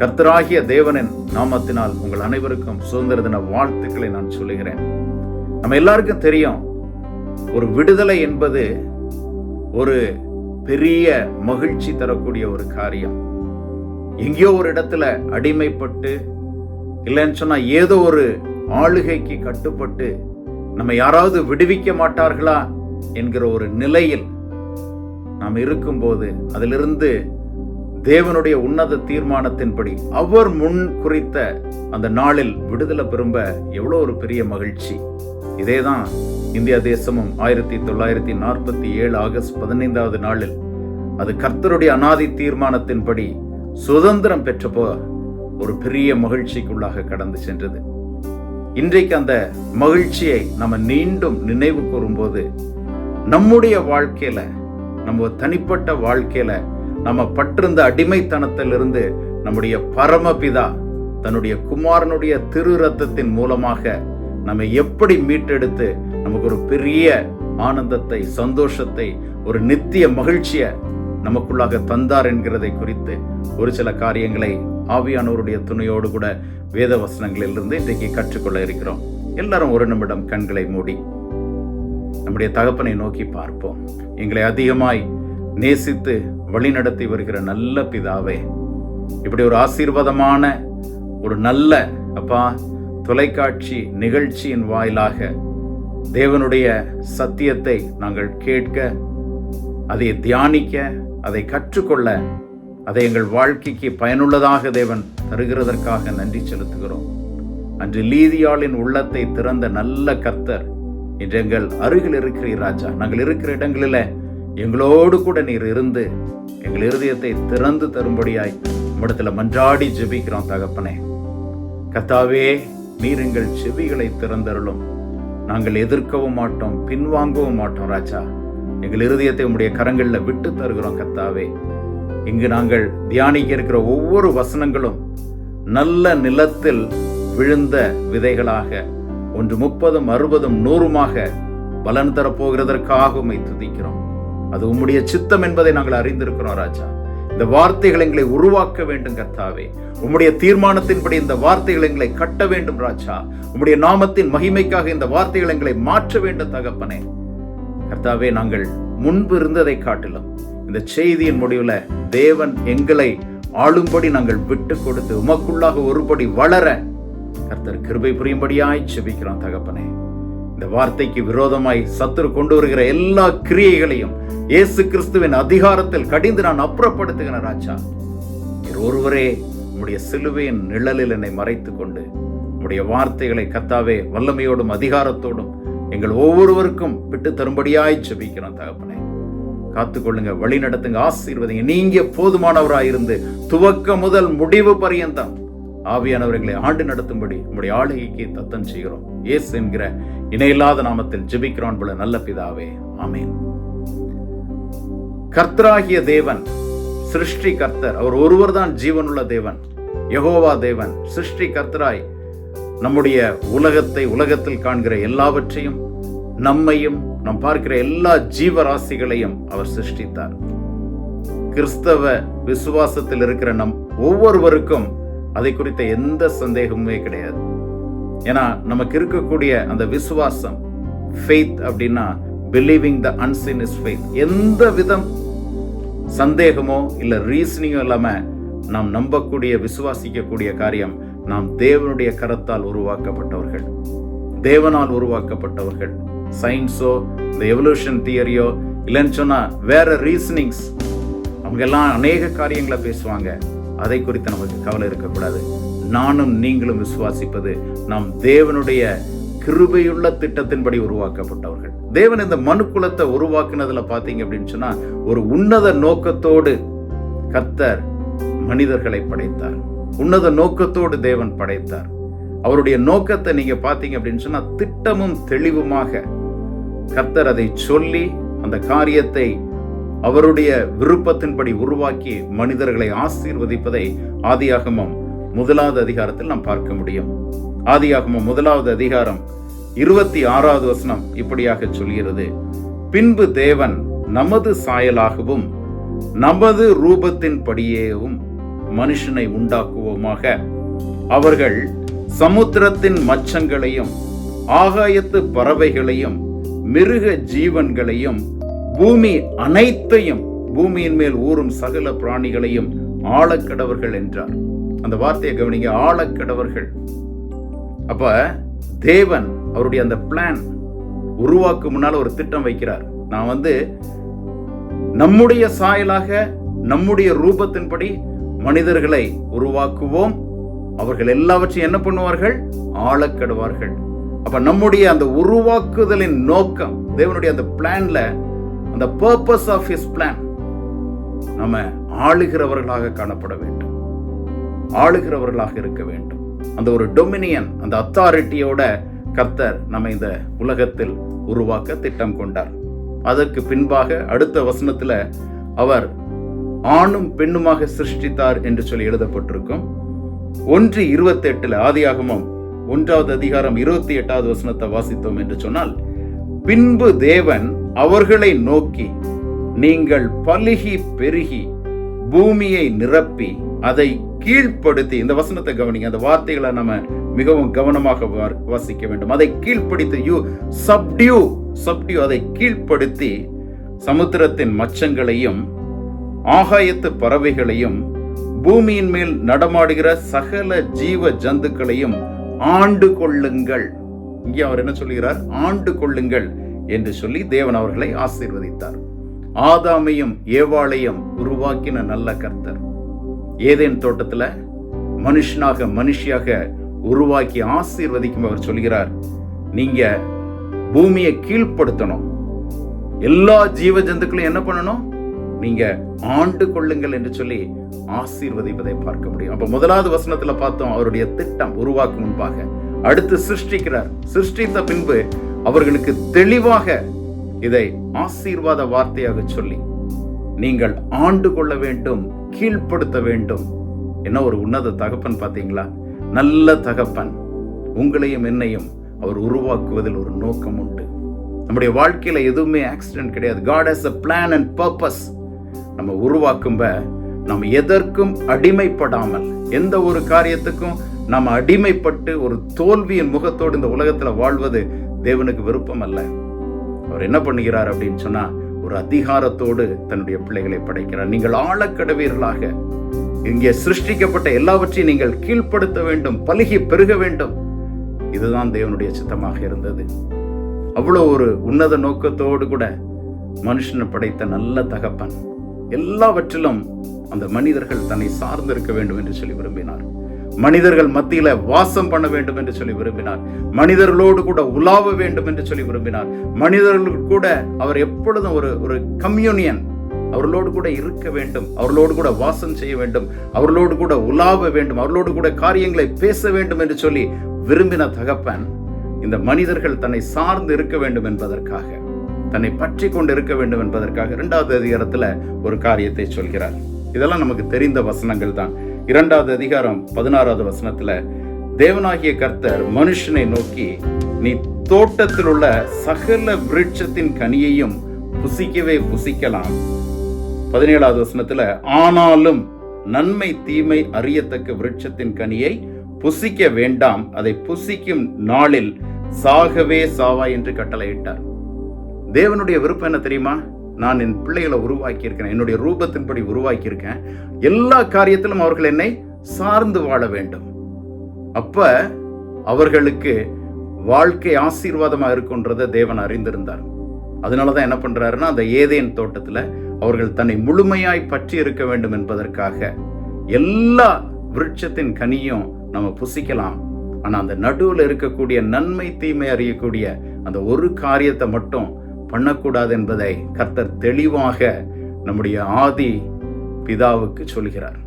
கர்த்தராகிய தேவனின் நாமத்தினால் உங்கள் அனைவருக்கும் சுதந்திர தின வாழ்த்துக்களை நான் சொல்லுகிறேன். நம்ம எல்லாருக்கும் தெரியும், ஒரு விடுதலை என்பது ஒரு பெரிய மகிழ்ச்சி தரக்கூடிய ஒரு காரியம். எங்கேயோ ஒரு இடத்துல அடிமைப்பட்டு, இல்லைன்னு சொன்னா ஏதோ ஒரு ஆளுகைக்கு கட்டுப்பட்டு நம்ம யாராவது விடுவிக்க மாட்டார்களா என்கிற ஒரு நிலையில் நாம் இருக்கும்போது அதிலிருந்து தேவனுடைய உன்னத தீர்மானத்தின்படி அவர் முன் குறித்த அந்த நாளில் விடுதலை பெறும்ப எவ்வளோ ஒரு பெரிய மகிழ்ச்சி. இதேதான் இந்தியா தேசமும் 1947 ஆகஸ்ட் 15வது நாளில் அது கர்த்தருடைய அநாதி தீர்மானத்தின்படி சுதந்திரம் பெற்றப்போ ஒரு பெரிய மகிழ்ச்சிக்குள்ளாக கடந்து சென்றது. இன்றைக்கு அந்த மகிழ்ச்சியை நம்ம மீண்டும் நினைவு கூறும்போது நம்முடைய வாழ்க்கையில, நம்ம தனிப்பட்ட வாழ்க்கையில நம்ம பற்றிருந்த அடிமைத்தனத்திலிருந்து நம்முடைய பரமபிதா தன்னுடைய குமாரனுடைய திரு ரத்தத்தின் மூலமாக நம்ம எப்படி மீட்டெடுத்து நமக்கு ஒரு பெரிய ஆனந்தத்தை, சந்தோஷத்தை, ஒரு நித்திய மகிழ்ச்சியை நமக்குள்ளாக தந்தார் என்கிறதை குறித்து ஒரு சில காரியங்களை ஆவியானவருடைய துணையோடு கூட வேத வசனங்களிலிருந்து இன்றைக்கு கற்றுக்கொள்ள இருக்கிறோம். எல்லாரும் ஒரு நிமிடம் கண்களை மூடி நம்முடைய தகப்பனை நோக்கி பார்ப்போம். எங்களை அதிகமாய் நேசித்து வழிநடத்தி வருகிற நல்ல பிதாவே, இப்படி ஒரு ஆசீர்வாதமான ஒரு நல்ல அப்பா தொலைக்காட்சி நிகழ்ச்சியின் வாயிலாக தேவனுடைய சத்தியத்தை நாங்கள் கேட்க, அதை தியானிக்க, அதை கற்றுக்கொள்ள, அதை எங்கள் வாழ்க்கைக்கு பயனுள்ளதாக தேவன் தருகிறதற்காக நன்றி செலுத்துகிறோம். அன்று லீதியாளின் உள்ளத்தை திறந்த நல்ல கர்த்தர் இன்று எங்கள் அருகில் இருக்கிறீர் ராஜா. நாங்கள் இருக்கிற இடங்களில எங்களோடு கூட நீர் இருந்து எங்கள் இருதயத்தை திறந்து தரும்படியாய் உம்மிடத்துல மன்றாடி ஜெபிக்கிறோம் தகப்பனே. கர்த்தாவே, நீர் எங்கள் செவிகளை திறந்தருளும். நாங்கள் எதிர்க்கவும் மாட்டோம், பின்வாங்கவும் மாட்டோம் ராஜா. எங்கள் இருதயத்தை உம்முடைய கரங்களில் விட்டு தருகிறோம் கர்த்தாவே. இங்கு நாங்கள் தியானிக்க இருக்கிற ஒவ்வொரு வசனங்களும் நல்ல நிலத்தில் விழுந்த விதைகளாக 30, 60, 100 பலன் தரப்போகிறதற்காக உம்மை துதிக்கிறோம். அது உம்முடைய சித்தம் என்பதை நாங்கள் அறிந்திருக்கிறோம் ராஜா. இந்த வார்த்தைகள் எங்களை உருவாக்க வேண்டும் கர்த்தாவே. உம்முடைய தீர்மானத்தின்படி இந்த வார்த்தைகள் எங்களை கட்ட வேண்டும் ராஜா. உம்முடைய நாமத்தின் மகிமைக்காக இந்த வார்த்தைகள் எங்களை மாற்ற வேண்டும் தகப்பனே. கர்த்தாவே, நாங்கள் முன்பு இருந்ததை காட்டிலும் இந்த செய்தியின் முடிவுல தேவன் எங்களை ஆளும்படி நாங்கள் விட்டு கொடுத்து உமக்குள்ளாக ஒருபடி வளர கர்த்தர் கிருபை புரியும்படியாய் செபிக்கிறோம் தகப்பனே. இந்த வார்த்தைக்கு விரோதமாய் சத்துரு கொண்டு வருகிற எல்லா கிரியைகளையும் இயேசு கிறிஸ்துவின் அதிகாரத்தில் கடிந்து நான் அப்புறப்படுத்துகிறேன் ராஜா. ஒருவரே உம்முடைய சிலுவையின் நிழலில் என்னை மறைத்துக் கொண்டு உம்முடைய வார்த்தைகளை கர்த்தாவே வல்லமையோடும் அதிகாரத்தோடும் எங்கள் ஒவ்வொருவருக்கும் விட்டு தரும்படியாய் செபிக்கிறோம் தகப்பனே. காத்துக்கொள்ளுங்க, வழி நடத்துங்க, ஆசீர்வதிங்க. நீங்க போதுமானவராயிருந்து துவக்க முதல் முடிவு பரியந்தம் ஆவியானவர்களை ஆண்டு நடத்தும்படி உங்களுடைய ஆளுகைக்கு தத்தம் செய்கிறோம். இயேசு என்கிற இணையில்லாத நாமத்தில் ஜெபிக்கிறோம் போல நல்ல பிதாவே, ஆமென். கர்த்தராகிய தேவன் சிருஷ்டி கர்த்தர், அவர் ஒருவர் தான் ஜீவனுள்ள தேவன், யெகோவா தேவன். சிருஷ்டி கர்த்தராய் நம்முடைய உலகத்தில் காண்கிற எல்லாவற்றையும், நம்மையும், நாம் பார்க்கிற எல்லா ஜீவராசிகளையும் அவர் சிருஷ்டித்தார். கிறிஸ்தவ விசுவாசத்தில் இருக்கிற நம் ஒவ்வொருவருக்கும் அதை குறித்த எந்த சந்தேகமுமே கிடையாது. ஏன்னா நமக்கு இருக்கக்கூடிய அந்த விசுவாசம், ஃபெய்த் அப்படின்னா believing the unseen is faith. எந்த விதம் சந்தேகமோ இல்ல ரீசனிங்கோ இல்லாம நாம் நம்பக்கூடிய விசுவாசிக்கக்கூடிய காரியம், நாம் தேவனுடைய கரத்தால் உருவாக்கப்பட்டவர்கள், தேவனால் உருவாக்கப்பட்டவர்கள். சயின்ஸோ இந்த எவல்யூஷன் தியரியோ இல்லைன்னு சொன்னா வேற ரீசனிங்ஸ், அவங்க எல்லாம் அநேக காரியங்களை பேசுவாங்க. அதை குறித்து நமக்கு கவலை இருக்கக்கூடாது. நானும் நீங்களும் விசுவாசிப்பது நாம் தேவனுடைய கிருபையுள்ள திட்டத்தின்படி உருவாக்கப்பட்டவர்கள். தேவன் இந்த மனுக்குலத்தை உருவாக்குனதுல பாத்தீங்க அப்படின்னு சொன்னா ஒரு உன்னத நோக்கத்தோடு கர்த்தர் மனிதர்களை படைத்தார். உன்னத நோக்கத்தோடு தேவன் படைத்தார். அவருடைய நோக்கத்தை நீங்க பாத்தீங்க அப்படின்னு சொன்னா திட்டமும் தெளிவுமாக கர்த்தர் அதை சொல்லி அந்த காரியத்தை அவருடைய விருப்பத்தின்படி உருவாக்கி மனிதர்களை ஆசீர்வதிப்பதை ஆதியாகமம் 1வது அதிகாரத்தில் நாம் பார்க்க முடியும். ஆதியாகமம் 1வது அதிகாரம் 26வது வசனம் இப்படியாக சொல்கிறது: பின்பு தேவன் நமது சாயலாகவும் நமது ரூபத்தின்படியேவும் மனுஷனை உண்டாக்குவோமாக, அவர்கள் சமுத்திரத்தின் மச்சங்களையும் ஆகாயத்து பறவைகளையும் மிருக ஜீவன்களையும் பூமி அனைத்தையும் பூமியின் மேல் ஊறும் சகல பிராணிகளையும் ஆளக்கடவர்கள் என்றார். அந்த வார்த்தையை கவனிங்க, ஆளக்கடவர்கள். அப்ப தேவன் அவருடைய அந்த பிளான் உருவாக்கும் முன்னால ஒரு திட்டம் வைக்கிறார். நான் நம்முடைய சாயலாக நம்முடைய ரூபத்தின்படி மனிதர்களை உருவாக்குவோம், அவர்கள் எல்லாவற்றையும் என்ன பண்ணுவார்கள்? ஆளக்கடுவார்கள். அப்ப நம்முடைய அந்த உருவாக்குதலின் நோக்கம், தேவனுடைய அந்த பிளான்ல, அந்த பர்பஸ் ஆஃப் ஹிஸ் பிளான், நம்ம ஆளுகிறவர்களாக காணப்பட வேண்டும், ஆளுகிறவர்களாக இருக்க வேண்டும். அந்த ஒரு டொமினியன், அந்த அத்தாரிட்டியோட கர்த்தர் நம்ம இந்த உலகத்தில் உருவாக்க திட்டம் கொண்டார். அதற்கு பின்பாக அடுத்த வசனத்துல அவர் ஆணும் பெண்ணுமாக சிருஷ்டித்தார் என்று சொல்லி எழுதப்பட்டிருக்கும். 1:28 ஆதியாகமம் 1வது அதிகாரம் 28வது வசனத்தை வாசித்தோம் என்று சொன்னால், பின்பு தேவன் அவர்களை நோக்கி, நீங்கள் பலுகி பெருகி பூமியை நிரப்பி அதை கீழ்ப்படுத்தி, இந்த வசனத்தை கவனிங்க, அந்த வார்த்தைகளை நம்ம மிகவும் கவனமாக வாசிக்க வேண்டும். அதை கீழ்ப்படுத்தி, யூ சப்டியூ, அதை கீழ்ப்படுத்தி சமுத்திரத்தின் மச்சங்களையும் ஆகாயத்து பறவைகளையும் பூமியின் மேல் நடமாடுகிற சகல ஜீவ ஜந்துக்களையும் ஆண்டு கொள்ளுங்கள். இங்கே அவர் என்ன சொல்கிறார்? ஆண்டு கொள்ளுங்கள் என்று சொல்லி தேவன் அவர்களை ஆசீர்வதித்தார். ஆதாமையும் ஏவாளையும் உருவாக்கின நல்ல கர்த்தர் ஏதேன் தோட்டத்துல மனுஷியாக உருவாக்கி ஆசீர்வதிக்கும் அவர் சொல்கிறார், நீங்க பூமியை கீழ்ப்படுத்தணும், எல்லா ஜீவ ஜந்துக்களையும் என்ன பண்ணணும்? நீங்க ஆண்டு கொள்ளுங்கள் என்று சொல்லி ஆசீர்வதிப்பதை பார்க்க முடியும். அப்ப 1வது வசனத்துல பார்த்தோம் அவருடைய திட்டம் உருவாக்கும் முன்பாக. அடுத்து சிருஷ்டிக்கிறார். சிருஷ்டித்த பின்பு அவர்களுக்கு தெளிவாக இதை ஆசீர்வாத வார்த்தையாக சொல்லி, நீங்கள் ஆண்டு கொள்ள வேண்டும், கீழ்ப்படுத்த வேண்டும். என்ன ஒரு உன்னத தகப்பன் பாத்தீங்களா? நல்ல தகப்பன். உங்களையும் என்னையும் அவர் உருவாக்குவதில் ஒரு நோக்கம் உண்டு. நம்முடைய வாழ்க்கையில எதுவுமே ஆக்சிடென்ட் கிடையாது. God has a plan and purpose. நம்ம உருவாக்கும்ப நம்ம எதற்கும் அடிமைப்படாமல், எந்த ஒரு காரியத்துக்கும் நம்ம அடிமைப்பட்டு ஒரு தோல்வியின் முகத்தோடு இந்த உலகத்துல வாழ்வது தேவனுக்கு விருப்பம் அல்ல. அவர் என்ன பண்ணுகிறார் அப்படின்னு சொன்னா, ஒரு அதிகாரத்தோடு தன்னுடைய பிள்ளைகளை படைக்கிறார். நீங்கள் ஆளக்கடவீர்களாக, இங்கே சிருஷ்டிக்கப்பட்ட எல்லாவற்றையும் நீங்கள் கீழ்ப்படுத்த வேண்டும், பலுகி பெருக வேண்டும். இதுதான் தேவனுடைய சித்தமாக இருந்தது. அவ்வளவு ஒரு உன்னத நோக்கத்தோடு கூட மனுஷனை படைத்த நல்ல தகப்பன் எல்லாவற்றிலும் அந்த மனிதர்கள் தன்னை சார்ந்திருக்க வேண்டும் என்று சொல்லி விரும்பினார். மனிதர்கள் மத்தியில வாசம் பண்ண வேண்டும் என்று சொல்லி விரும்பினார். மனிதர்களோடு கூட உலாவ வேண்டும் என்று சொல்லி விரும்பினார். மனிதர்கள் கூட அவர் எப்பொழுதும் ஒரு கம்யூனியன், அவர்களோடு கூட இருக்க வேண்டும், அவர்களோடு கூட வாசம் செய்ய வேண்டும், அவர்களோடு கூட உலாவ வேண்டும், அவர்களோடு கூட காரியங்களை பேச வேண்டும் என்று சொல்லி விரும்பின தகப்பன் இந்த மனிதர்கள் தன்னை சார்ந்து இருக்க வேண்டும் என்பதற்காக, தன்னை பற்றி கொண்டு இருக்க வேண்டும் என்பதற்காக 2வது அதிகாரத்துல ஒரு காரியத்தை சொல்கிறார். இதெல்லாம் நமக்கு தெரிந்த வசனங்கள் தான். 2வது அதிகாரம் 16வது வசனத்துல தேவனாகிய கர்த்தர் மனுஷனை நோக்கி, நீ தோட்டத்தில் உள்ள சகல விருட்சத்தின் கனியையும் புசிக்கவே புசிக்கலாம். 17வது வசனத்துல, ஆனாலும் நன்மை தீமை அறியத்தக்க விருட்சத்தின் கனியை புசிக்க வேண்டாம், அதை புசிக்கும் நாளில் சாகவே சாவா என்று கட்டளையிட்டார். தேவனுடைய விருப்பம் என்ன தெரியுமா? நான் என் பிள்ளைகளை உருவாக்கி இருக்கேன், என்னுடைய ரூபத்தின்படி உருவாக்கி இருக்கேன், எல்லா காரியத்திலும் அவர்கள் என்னை சார்ந்து வாழ வேண்டும். அப்ப அவர்களுக்கு வாழ்க்கை ஆசீர்வாதமா இருக்குன்றதை தேவன் அறிந்திருந்தார். அதனாலதான் என்ன பண்றாருன்னா, அந்த ஏதேன் தோட்டத்துல அவர்கள் தன்னை முழுமையாய் பற்றி இருக்க வேண்டும் என்பதற்காக எல்லா விருட்சத்தின் கனியும் நம்ம புசிக்கலாம், ஆனா அந்த நடுவில் இருக்கக்கூடிய நன்மை தீமை அறியக்கூடிய அந்த ஒரு காரியத்தை மட்டும் பண்ணக்கூடாது என்பதை கர்த்தர் தெளிவாக நம்முடைய ஆதி பிதாவுக்கு சொல்கிறார்.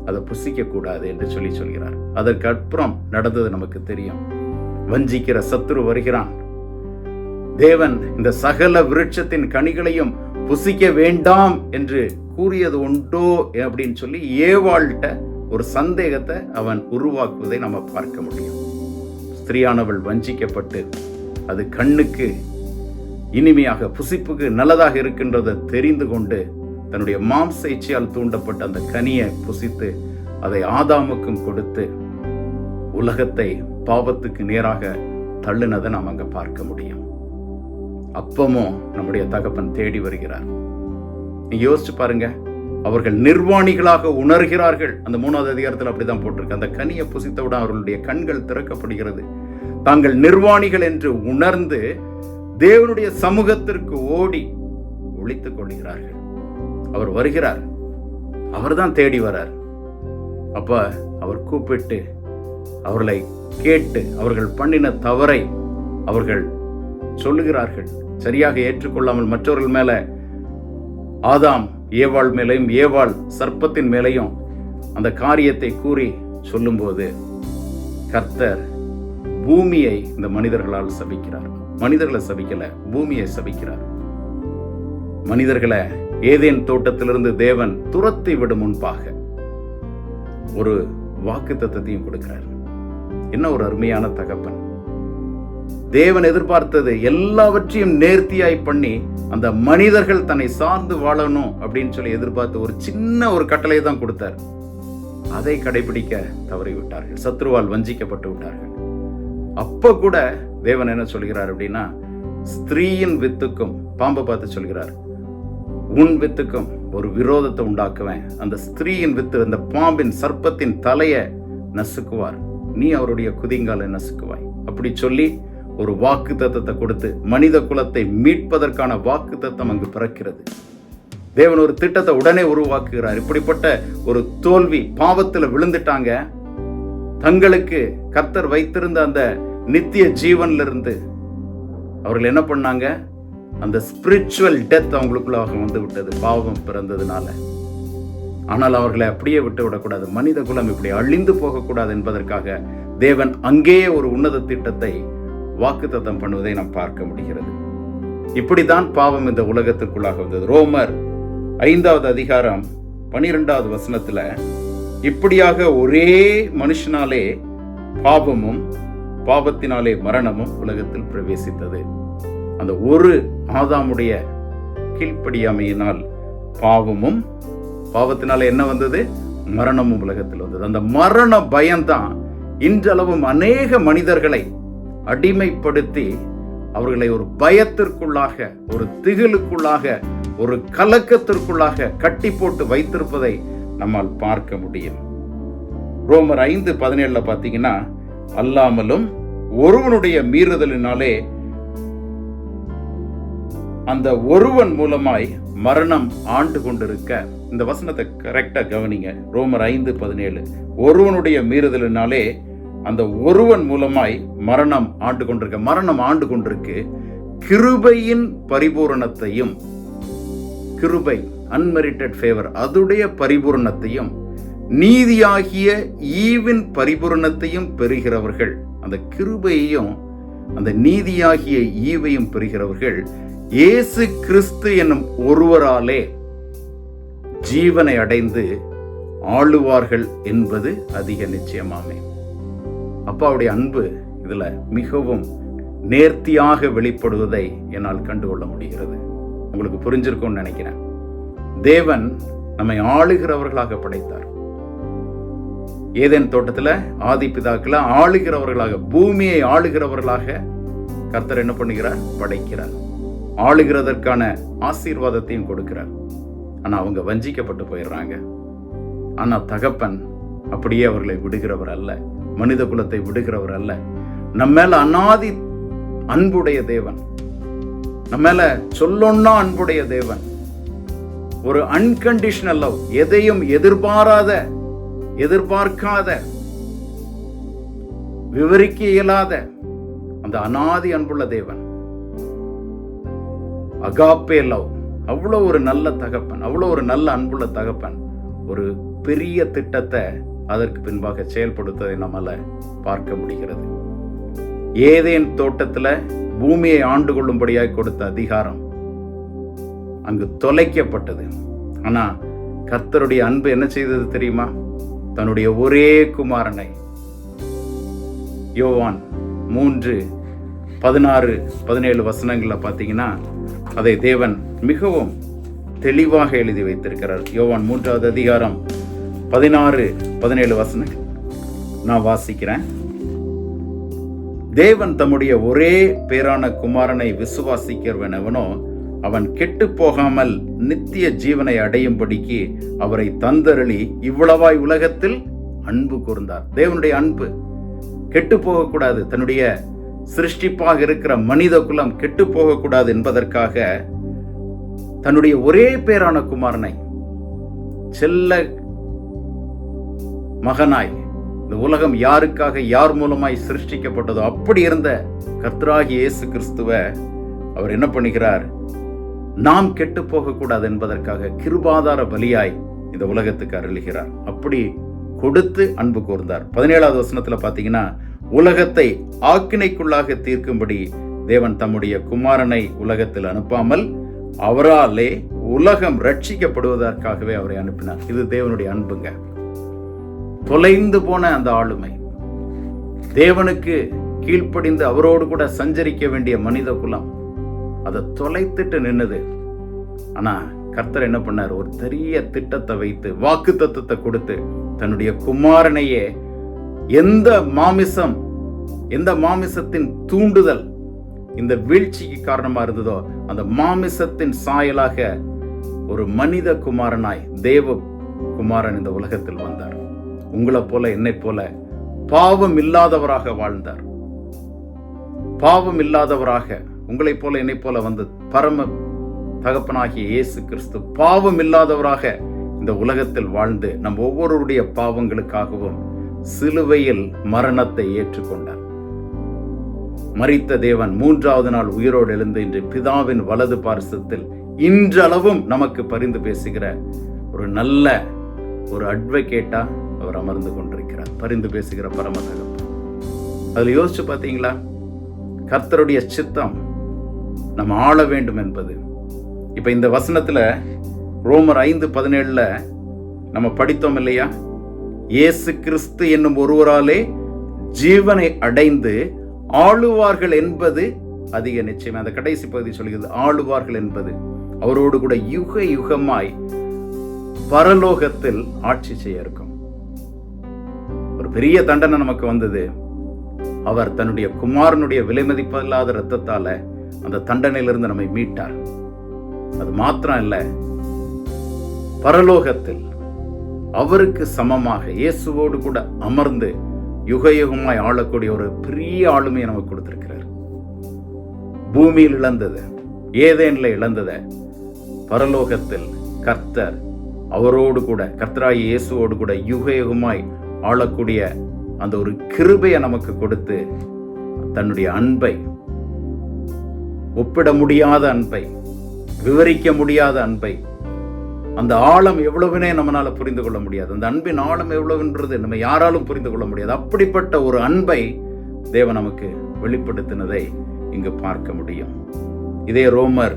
அதை புசிக்க கூடாது என்று சொல்கிறார். அதற்கு அப்புறம் நடந்தது நமக்கு தெரியும். வஞ்சிக்கிற சத்துரு வருகிறான். தேவன் இந்த சகல விருட்சத்தின் கனிகளையும் புசிக்க வேண்டாம் என்று கூறியது உண்டோ அப்படின்னு சொல்லி ஏவாள்கிட்ட ஒரு சந்தேகத்தை அவன் உருவாக்குவதை நம்ம பார்க்க முடியும். ஸ்திரீயானவள் வஞ்சிக்கப்பட்டு அது கண்ணுக்கு இனிமையாக புசிப்புக்கு நல்லதாக இருக்கின்றதை தெரிந்து கொண்டு தன்னுடைய மாம்ச இச்சையால் தூண்டப்பட்ட அந்த கனியை புசித்து அதை ஆதாமுக்கும் கொடுத்து உலகத்தை பாவத்துக்கு நேராக தள்ளினதை நாம் அங்க பார்க்க முடியும். அப்பமும் நம்முடைய தகப்பன் தேடி வருகிறார். நீங்க யோசிச்சு பாருங்க, அவர்கள் நிர்வாணிகளாக உணர்கிறார்கள். அந்த 3வது அதிகாரத்தில் அப்படிதான் போட்டிருக்கு. அந்த கனியை புசித்தவுடன் அவர்களுடைய கண்கள் திறக்கப்படுகிறது. தாங்கள் நிர்வாணிகள் என்று உணர்ந்து தேவனுடைய சமூகத்திற்கு ஓடி ஒளித்துக் கொள்கிறார்கள். அவர் வருகிறார், அவர்தான் தேடி வரார். அப்ப அவர் கூப்பிட்டு அவர்களை கேட்டு அவர்கள் பண்ணின தவறை அவர்கள் சொல்லுகிறார்கள். சரியாக ஏற்றுக்கொள்ளாமல் மற்றவர்கள் மேல, ஆதாம் ஏவாள் மேலையும் ஏவாள் சர்ப்பத்தின் மேலையும் அந்த காரியத்தை கூறி சொல்லும்போது கர்த்தர் பூமியை இந்த மனிதர்களால் சபிக்கிறார். மனிதர்களை சபிக்கல, பூமியை சபிக்கிறார். மனிதர்களை ஏதேன் தோட்டத்திலிருந்து தேவன் துரத்தி விடும் முன்பாக ஒரு வாக்குத்தத்தத்தையும் கொடுக்கிறார். என்ன ஒரு அருமையான தகப்பன்! தேவன் எதிர்பார்த்தது எல்லாவற்றையும் நேர்த்தியாய் பண்ணி அந்த மனிதர்கள் தன்னை சார்ந்து வாழணும் அப்படின்னு சொல்லி எதிர்பார்த்து ஒரு சின்ன ஒரு கட்டளை தான் கொடுத்தார். அதை கடைபிடிக்க தவறி விட்டார்கள், சத்ருவால் வஞ்சிக்கப்பட்டு விட்டார்கள். அப்ப கூட தேவன் என்ன சொல்கிறார் அப்படின்னா, ஸ்திரீயின் வித்துக்கும், பாம்பை பார்த்து சொல்கிறார், உன் வித்துக்கும் ஒரு விரோதத்தை உண்டாக்குவேன். அந்த ஸ்திரீயின் வித்து அந்த பாம்பின் சர்ப்பத்தின் தலையை நசுக்குவார், நீ அவருடைய குதிங்காலை நசுக்குவாய். அப்படி சொல்லி ஒரு வாக்கு தத்தத்தை கொடுத்து மனித குலத்தை மீட்பதற்கான வாக்கு தத்தம் அங்கு பிறக்கிறது. தேவன் ஒரு திட்டத்தை உடனே உருவாக்குகிறார். இப்படிப்பட்ட ஒரு தோல்வி, பாவத்தில் விழுந்துட்டாங்க. தங்களுக்கு கர்த்தர் வைத்திருந்த அந்த நித்திய ஜீவன்ல இருந்து அவர்கள் என்ன பண்ணாங்க? அந்த ஸ்பிரிச்சுவல் டெத் அவங்களுக்குள்ளாக வந்து விட்டது, பாவம் பிறந்ததுனால. ஆனால் அவர்களை அப்படியே விட்டு விடக்கூடாது, மனித குலம் இப்படி அழிந்து போகக்கூடாது என்பதற்காக தேவன் அங்கேயே ஒரு உன்னத திட்டத்தை வாக்குத்தத்தம் பண்ணுவதை நாம் பார்க்க முடிகிறது. இப்படித்தான் பாவம் இந்த உலகத்திற்குள்ளாக வந்தது. ரோமர் 5வது அதிகாரம் 12வது வசனத்துல, இப்படியாக ஒரே மனுஷனாலே பாவமும் பாவத்தினாலே மரணமும் உலகத்தில் பிரவேசித்தது. அந்த ஒரு ஆதாமுடைய கீழ்ப்படியாமையினால் பாவமும், பாவத்தினாலே என்ன வந்தது? மரணமும் உலகத்தில் வந்தது. அந்த மரண பயம்தான் இன்றளவும் அநேக மனிதர்களை அடிமைப்படுத்தி அவர்களை ஒரு பயத்திற்குள்ளாக, ஒரு திகிலுக்குள்ளாக, ஒரு கலக்கத்திற்குள்ளாக கட்டி போட்டு வைத்திருப்பதை நம்மால் பார்க்க முடியும். ரோமர் 5:17 பார்த்தீங்கன்னா, அல்லாமலும் ஒருவனுடைய மீறுதலினாலே அந்த ஒருவன் மூலமாய் மரணம் ஆண்டு கொண்டிருக்க, இந்த வசனத்தை கரெக்டா கவனிங்க. ரோமர் 5:17, ஒருவனுடைய மீறுதலினாலே அந்த ஒருவன் மூலமாய் மரணம் ஆண்டு கொண்டிருக்க, மரணம் ஆண்டு கொண்டிருக்கு, கிருபையின் பரிபூரணத்தையும், கிருபை அன்மெரிட்டட் ஃபேவர், அதுடைய பரிபூரணத்தையும் நீதியாகிய ஈவின் பரிபூரணத்தையும் பெறுகிறவர்கள், அந்த கிருபையையும் அந்த நீதியாகிய ஈவையும் பெறுகிறவர்கள் இயேசு கிறிஸ்து என்னும் ஒருவராலே ஜீவனை அடைந்து ஆளுவார்கள் என்பது அதிக நிச்சயமாமே. அப்பாவுடைய அன்பு இதுல மிகவும் நேர்த்தியாக வெளிப்படுவதை என்னால் கண்டுகொள்ள முடிகிறது. உங்களுக்கு புரிஞ்சிருக்கும்னு நினைக்கிறேன். தேவன் நம்மை ஆளுகிறவர்களாக படைத்தார். ஏதேன் தோட்டத்துல ஆதி பிதாக்களை ஆளுகிறவர்களாக, பூமியை ஆளுகிறவர்களாக கர்த்தர் என்ன பண்ணுகிறார்? படைக்கிறார். ஆளுகிறதற்கான ஆசீர்வாதத்தையும் கொடுக்கிறார். ஆனா அவங்க வஞ்சிக்கப்பட்டு போயிடுறாங்க. ஆனா தகப்பன் அப்படியே அவர்களை விடுகிறவர் அல்ல, மனித குலத்தை விடுகிறவர் அல்ல. நம்ம மேல அநாதி அன்புடைய தேவன், நம்ம மேல சொல்லொன்னா அன்புடைய தேவன், ஒரு அன்கண்டிஷனல் லவ், எதையும் எதிர்பார்க்காத, விவரிக்க இயலாத அந்த அநாதி அன்புள்ள தேவன், அகாப்பே லவ். அவ்வளோ ஒரு நல்ல தகப்பன், அவ்வளோ ஒரு நல்ல அன்புள்ள தகப்பன் ஒரு பெரிய திட்டத்தை அதற்கு பின்பாக செயல்படுத்ததை நம்மால பார்க்க முடிகிறது. ஏதேன் தோட்டத்துல பூமியை ஆண்டு கொள்ளும்படியாக கொடுத்த அதிகாரம் அங்கு தொலைக்கப்பட்டது. ஆனா கர்த்தருடைய அன்பு என்ன செய்தது தெரியுமா? தன்னுடைய ஒரே குமாரனை, யோவான் 3:16-17 வசனங்கள்ல பார்த்தீங்கன்னா அதை தேவன் மிகவும் தெளிவாக எழுதி வைத்திருக்கிறார். யோவான் 3வது அதிகாரம் 16-17 வசனங்கள் நான் வாசிக்கிறேன். தேவன் தம்முடைய ஒரே பேரான குமாரனை விசுவாசிக்கிறவனவனோ அவன் கெட்டு போகாமல் நித்திய ஜீவனை அடையும்படிக்கு அவரை தந்தருளி இவ்வளவாய் உலகத்தில் அன்பு கூர்ந்தார். தேவனுடைய அன்பு கெட்டு போகக்கூடாது, தன்னுடைய சிருஷ்டிப்பாக இருக்கிற மனித குலம் கெட்டு போகக்கூடாது என்பதற்காக தன்னுடைய ஒரே பேரான குமாரனை செல்ல மகனாய், இந்த உலகம் யாருக்காக யார் மூலமாய் சிருஷ்டிக்கப்பட்டதோ அப்படி இருந்த கர்த்தராகிய இயேசு கிறிஸ்துவை அவர் என்ன பண்ணுகிறார்? நாம் கெட்டு போகக்கூடாது என்பதற்காக கிருபாதார பலியாய் இந்த உலகத்துக்கு அருளுகிறார். அப்படி கொடுத்து அன்பு கூர்ந்தார். 17வது வசனத்துல பாத்தீங்கன்னா, உலகத்தை ஆக்கினைக்குள்ளாக தீர்க்கும்படி தேவன் தம்முடைய குமாரனை உலகத்தில் அனுப்பாமல் அவராலே உலகம் ரட்சிக்கப்படுவதற்காகவே அவரை அனுப்பினார். இது தேவனுடைய அன்புங்க. தொலைந்து போன அந்த ஆளுமை, தேவனுக்கு கீழ்ப்படிந்து அவரோடு கூட சஞ்சரிக்க வேண்டிய மனித குலம் அதை தொலைத்துட்டு நின்னது. ஆனா கர்த்தர் என்ன பண்ணார்? ஒரு பெரிய திட்டத்தை வைத்து வாக்கு தத்துவத்தை கொடுத்து தன்னுடைய குமாரனையே, எந்த மாமிசத்தின் தூண்டுதல் இந்த வீழ்ச்சிக்கு காரணமா இருந்ததோ அந்த மாமிசத்தின் சாயலாக ஒரு மனித குமாரனாய் தேவ குமாரன் இந்த உலகத்தில் வந்தார். உங்களை போல என்னை போல பாவம் இல்லாதவராக வாழ்ந்தார். பாவம் இல்லாதவராக உங்களை போல என்னை போல வந்து பரம தகப்பனாகிய இயேசு கிறிஸ்து பாவம் இல்லாதவராக இந்த உலகத்தில் வாழ்ந்து நம் ஒவ்வொருடைய பாவங்களுக்காகவும் சிலுவையில் மரணத்தை ஏற்றுக்கொண்டார். மரித்த தேவன் 3வது நாள் உயிரோடு எழுந்து இன்று பிதாவின் வலது பார்சத்தில் இன்றளவும் நமக்கு பரிந்து பேசுகிற ஒரு நல்ல ஒரு அட்வொகேட்டா அவர் அமர்ந்து கொண்டிருக்கிறார். பரிந்து பேசுகிற பரம தகப்பன். அதுல யோசிச்சு பார்த்தீங்களா? கர்த்தருடைய சித்தம் நம்ம ஆள வேண்டும் என்பது. இப்ப இந்த வசனத்துல ரோமர் 5:17 நம்ம படித்தோம் இல்லையா? இயேசு கிறிஸ்து என்னும் ஒருவராலே ஜீவனை அடைந்து ஆளுவார்கள் என்பது அதிக நிச்சயம். அந்த கடைசி பகுதி சொல்கிறது, ஆளுவார்கள் என்பது அவரோடு கூட யுக யுகமாய் பரலோகத்தில் ஆட்சி செய்ய இருக்கும். ஒரு பெரிய தண்டனை நமக்கு வந்தது. அவர் தன்னுடைய குமாரனுடைய விலை மதிப்பில்லாத இரத்தத்தால அந்த தண்டனையிலிருந்து நம்மை மீட்டார். அது மாத்திரம் இல்ல, பரலோகத்தில் அவருக்கு சமமாக இயேசுவோடு கூட அமர்ந்து யுக யுகமாய் ஆளக்கூடிய ஒரு பெரிய ஆளுமையை நமக்கு கொடுத்திருக்கிறார். பூமியில் இழந்தது, ஏதேன்ல இழந்தத பரலோகத்தில் கர்த்தர் அவரோடு கூட, கர்த்தராகிய இயேசுவோடு கூட யுக யுகமாய் ஆளக்கூடிய அந்த ஒரு கிருபையை நமக்கு கொடுத்து தன்னுடைய அன்பை, ஒப்பிட முடியாத அன்பை, விவரிக்க முடியாத அன்பை அந்த ஆழம் எவ்வளவுனே நம்மளால புரிந்து கொள்ள முடியாது. அந்த அன்பின் ஆழம் எவ்வளவுன்றது நம்ம யாராலும் புரிந்து கொள்ள முடியாது. அப்படிப்பட்ட ஒரு அன்பை தேவன் நமக்கு வெளிப்படுத்தினதை இங்கு பார்க்க முடியும். இதே ரோமர்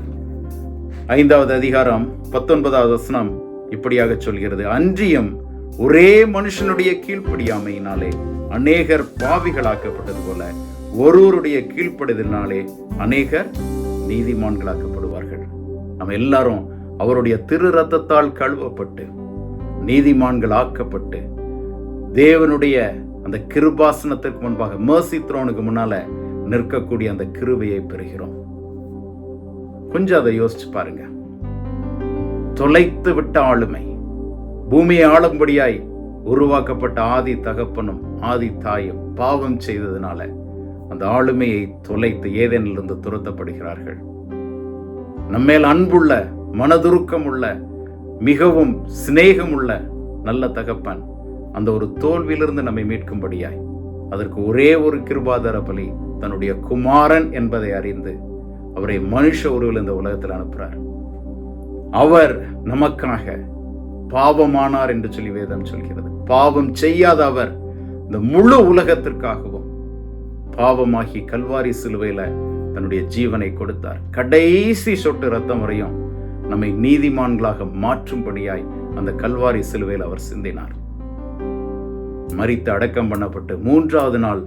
5வது அதிகாரம் 19வது வசனம் இப்படியாக சொல்கிறது, அன்றியும் ஒரே மனுஷனுடைய கீழ்ப்படியாமையினாலே அநேகர் பாவிகளாக்கப்பட்டது போல ஒருவருடைய கீழ்ப்படிதலினாலே அநேகர் நீதிமான்களாக்கப்படுவார்கள். நம்ம எல்லாரும் அவருடைய திரு ரத்தத்தால் கழுவப்பட்டு நீதிமான்கள் ஆக்கப்பட்டு தேவனுடைய அந்த கிருபாசனத்திற்கு முன்பாக mercy throne-க்கு முன்னால நிற்கக்கூடிய அந்த கிருபையை பெறுகிறோம். கொஞ்சம் அதை யோசிச்சு பாருங்க. தொலைத்து விட்ட ஆளுமை, பூமியை ஆளும்படியாய் உருவாக்கப்பட்ட ஆதி தகப்பனும் ஆதி தாயும் பாவம் செய்ததுனால அந்த ஆளுமையை தொலைத்து ஏதேனிலிருந்து துரத்தப்படுகிறார்கள். நம்மேல் அன்புள்ள, மனதுருக்கம் உள்ள, மிகவும் சிநேகம் உள்ள நல்ல தகப்பன் அந்த ஒரு தோல்வியிலிருந்து நம்மை மீட்கும்படியாய் அதற்கு ஒரே ஒரு கிருபாதார பலி தன்னுடைய குமாரன் என்பதை அறிந்து அவரை மனுஷ உருவில் இந்த உலகத்தில் அனுப்புறார். அவர் நமக்காக பாவமானார் என்று சொல்லி வேதம் சொல்கிறது. பாவம் செய்யாத அவர் இந்த முழு உலகத்திற்காகவும் பாவமாகி கல்வாரி சிலுவையில தன்னுடைய ஜீவனை கொடுத்தார். கடைசி சொட்டு ரத்தம் வரையும் நம்மை நீதிமான்களாக மாற்றும்படியாய் அந்த கல்வாரி சிலுவையில் அவர் சிந்தினார். மரித்து அடக்கம் பண்ணப்பட்டு 3வது நாள்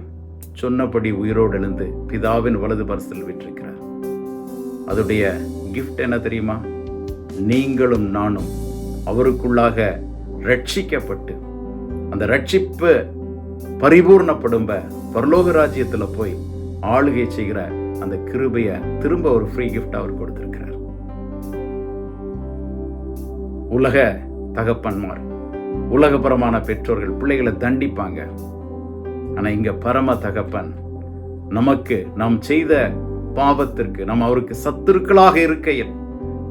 சொன்னபடி உயிரோடு எழுந்து பிதாவின் வலது பரிசில் விட்டிருக்கிறார். அதோடைய கிஃப்ட் என்ன தெரியுமா? நீங்களும் நானும் அவருக்குள்ளாக ரட்சிக்கப்பட்டு அந்த ரட்சிப்பு பரிபூர்ணப்படும் பரலோக ராஜ்யத்தில் போய் ஆளுகை செய்கிற அந்த கிருபையை திரும்ப ஒரு ஃப்ரீ கிஃப்ட் அவர் கொடுத்திருக்கிறார். உலக தகப்பன்மார், உலகபரமான பெற்றோர்கள் பிள்ளைகளை தண்டிப்பாங்க. ஆனா இங்க பரம தகப்பன் நமக்கு நாம் செய்த பாவத்திற்கு நாம் அவருக்கு சத்துருக்களாக இருக்கையில்,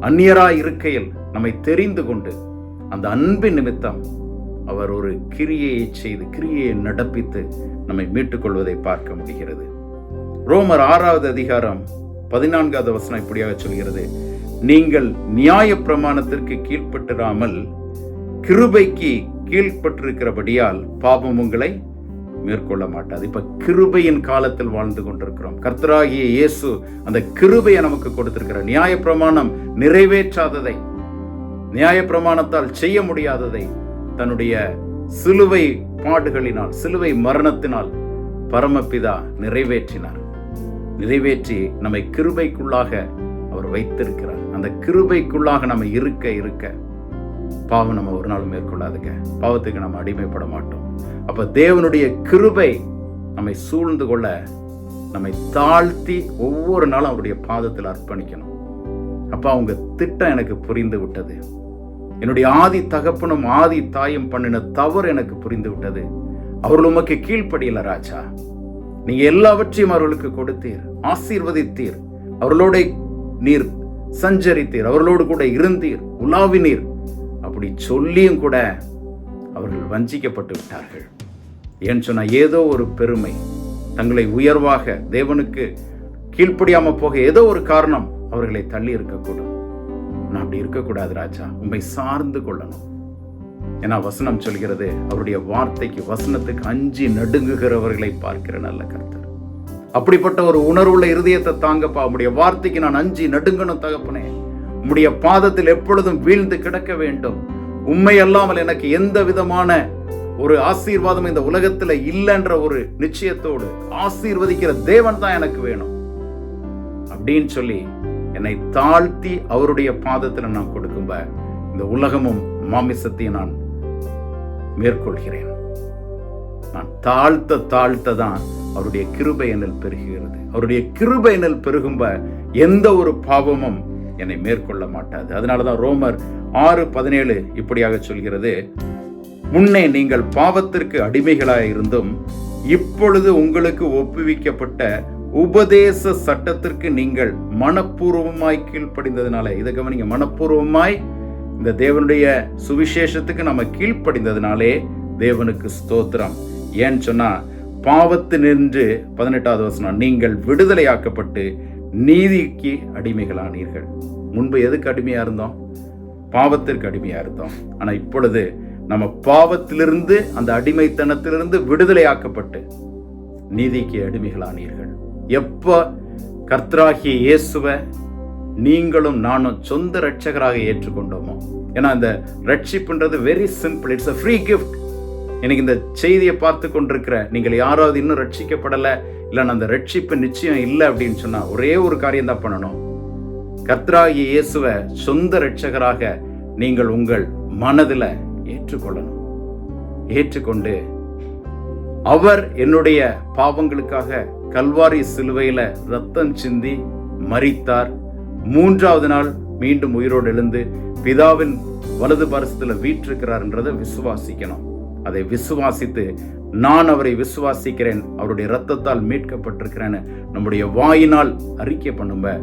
அந்நியராய் இருக்கையில் நம்மை தெரிந்து கொண்டு அந்த அன்பின் நிமித்தம் அவர் ஒரு கிரியையை செய்து கிரியையை நடப்பித்து நம்மை மீட்டுக் கொள்வதை பார்க்க முடிகிறது. ரோமர் 6வது அதிகாரம் 14வது வசனம் இப்படியாக சொல்கிறது, நீங்கள் நியாய பிரமாணத்திற்கு கீழ்ப்பட்டிராமல் கிருபைக்கு கீழ்ப்பட்டிருக்கிறபடியால் பாவம் உங்களை மேற்கொள்ள மாட்டாது. இப்ப கிருபையின் காலத்தில் வாழ்ந்து கொண்டிருக்கிறோம். கர்த்தராகிய இயேசு அந்த கிருபையை நமக்கு கொடுத்திருக்கிறார். நியாய பிரமாணம் நிறைவேற்றாததை, நியாய பிரமாணத்தால் செய்ய முடியாததை தன்னுடைய சிலுவை பாடுகளினால், சிலுவை மரணத்தினால் பரமபிதா நிறைவேற்றினார். நிறைவேற்றி நம்மை கிருபைக்குள்ளாக அவர் வைத்திருக்கிறார். அந்த கிருபைக்குள்ளாக நம்ம இருக்க பாவம் நம்ம ஒரு நாள் மேற்கொள்ளாதுங்க. பாவத்துக்கு நம்ம அடிமைப்பட மாட்டோம். அப்ப தேவனுடைய கிருபை நம்மை சூழ்ந்து கொள்ள நம்மை தாழ்த்தி ஒவ்வொரு நாளும் அவருடைய பாதத்தில் அர்ப்பணிக்கணும். அப்ப அவங்க திட்டம் எனக்கு புரிந்து விட்டது. என்னுடைய ஆதி தகப்பனும் ஆதி தாயும் பண்ணின தவறு எனக்கு புரிந்து விட்டது. அவர்கள் உமக்கு கீழ்ப்படியல ராஜா. நீங்க எல்லாவற்றையும் அவர்களுக்கு கொடுத்தீர், ஆசீர்வதித்தீர், அவர்களோட நீர் சஞ்சரித்தீர், அவர்களோடு கூட இருந்தீர், உலாவினீர். அப்படி சொல்லியும் கூட அவர்கள் வஞ்சிக்கப்பட்டு விட்டார்கள். ஏன்னு சொன்னா ஏதோ ஒரு பெருமை, தங்களை உயர்வாக தேவனுக்கு கீழ்ப்படியாம போக ஏதோ ஒரு காரணம் அவர்களை தள்ளி இருக்கக்கூடும். நான் அப்படி இருக்கக்கூடாது ராஜா, உண்மை சார்ந்து கொள்ளணும். ஏன்னா வசனம் சொல்கிறது, அவருடைய வார்த்தைக்கு வசனத்துக்கு அஞ்சி நடுங்குகிறவர்களை பார்க்கிற நல்ல கர்த்தர். அப்படிப்பட்ட ஒரு உணர்வுள்ள இருதயத்தை தாங்கப்பா. உம்முடைய வார்த்தைக்கு நான் அஞ்சி நடுங்கணும் தகப்பனே. உம்முடைய பாதத்தில் எப்பொழுதும் வீழ்ந்து கிடக்க வேண்டும். உண்மை அல்லாமல் எனக்கு எந்த விதமான ஒரு ஆசீர்வாதம் இந்த உலகத்துல இல்லைன்ற ஒரு நிச்சயத்தோடு ஆசீர்வதிக்கிற தேவன் தான் எனக்கு வேணும் அப்படின்னு சொல்லி என்னை தாழ்த்தி அவருடைய பாதத்துல நான் கொடுக்கும்ப இந்த உலகமும் மாமிசத்தையும் நான் மேற்கொள்கிறேன். நான் தாழ்த்த தான் அவருடைய கிருபை என்னில் பெருகுகிறது. அவருடைய கிருபை என்னில் பெருகும்ப எந்த ஒரு பாவமும் என்னை மேற்கொள்ள மாட்டாது. அதனாலதான் ரோமர் 6:17 இப்படியாக சொல்கிறது, முன்னே நீங்கள் பாவத்திற்கு அடிமைகளாய் இருந்தும் இப்பொழுது உங்களுக்கு ஒப்புவிக்கப்பட்ட உபதேச சட்டத்திற்கு நீங்கள் மனப்பூர்வமாய் கீழ்ப்படிந்ததுனால, இதை கவனிங்க, மனப்பூர்வமாய் இந்த தேவனுடைய சுவிசேஷத்துக்கு நம்ம கீழ்ப்படிந்ததுனாலே தேவனுக்கு ஸ்தோத்திரம். ஏன்னு சொன்னா பாவத்தினின்று 18வது வசனம், நீங்கள் விடுதலையாக்கப்பட்டு நீதிக்கு அடிமைகளானீர்கள். முன்பு எதுக்கு அடிமையா இருந்தோம்? பாவத்திற்கு அடிமையா இருந்தோம். ஆனா இப்பொழுது நம்ம பாவத்திலிருந்து, அந்த அடிமைத்தனத்திலிருந்து விடுதலையாக்கப்பட்டு நீதிக்கு அடிமைகளானீர்கள். எப்ப கர்த்தராகிய இயேசுவை நீங்களும் நானும் சொந்த ரட்சகராக ஏற்றுக்கொண்டோமோ, ஏன்னா இந்த ரட்சிப்புன்றது very simple, it's a free gift. எனக்கு இந்த செய்தியை பார்த்து கொண்டிருக்கிற நீங்கள் யாராவது இன்னும் ரட்சிக்கப்படலை, இல்லை அந்த ரட்சிப்பு நிச்சயம் இல்லை அப்படின்னு சொன்னா ஒரே ஒரு காரியம் தான் பண்ணணும். கர்த்தராகிய இயேசுவை சொந்த ரட்சகராக நீங்கள் உங்கள் மனதில் ஏற்றுக்கொள்ளணும். ஏற்றுக்கொண்டு அவர் என்னுடைய பாவங்களுக்காக கல்வாரி சிலுவையில ரத்தம் சிந்தி மரித்தார், 3வது நாள் மீண்டும் உயிரோடு எழுந்து பிதாவின் வலது பரிசத்துல வீற்றிருக்கிறார் என்றதை விசுவாசிக்கணும். அதை விசுவாசித்து நான் அவரை விசுவாசிக்கிறேன், அவருடைய இரத்தத்தால் மீட்கப்பட்டிருக்கிறேன்னு நம்முடைய வாயினால் அறிக்கை பண்ணும்ப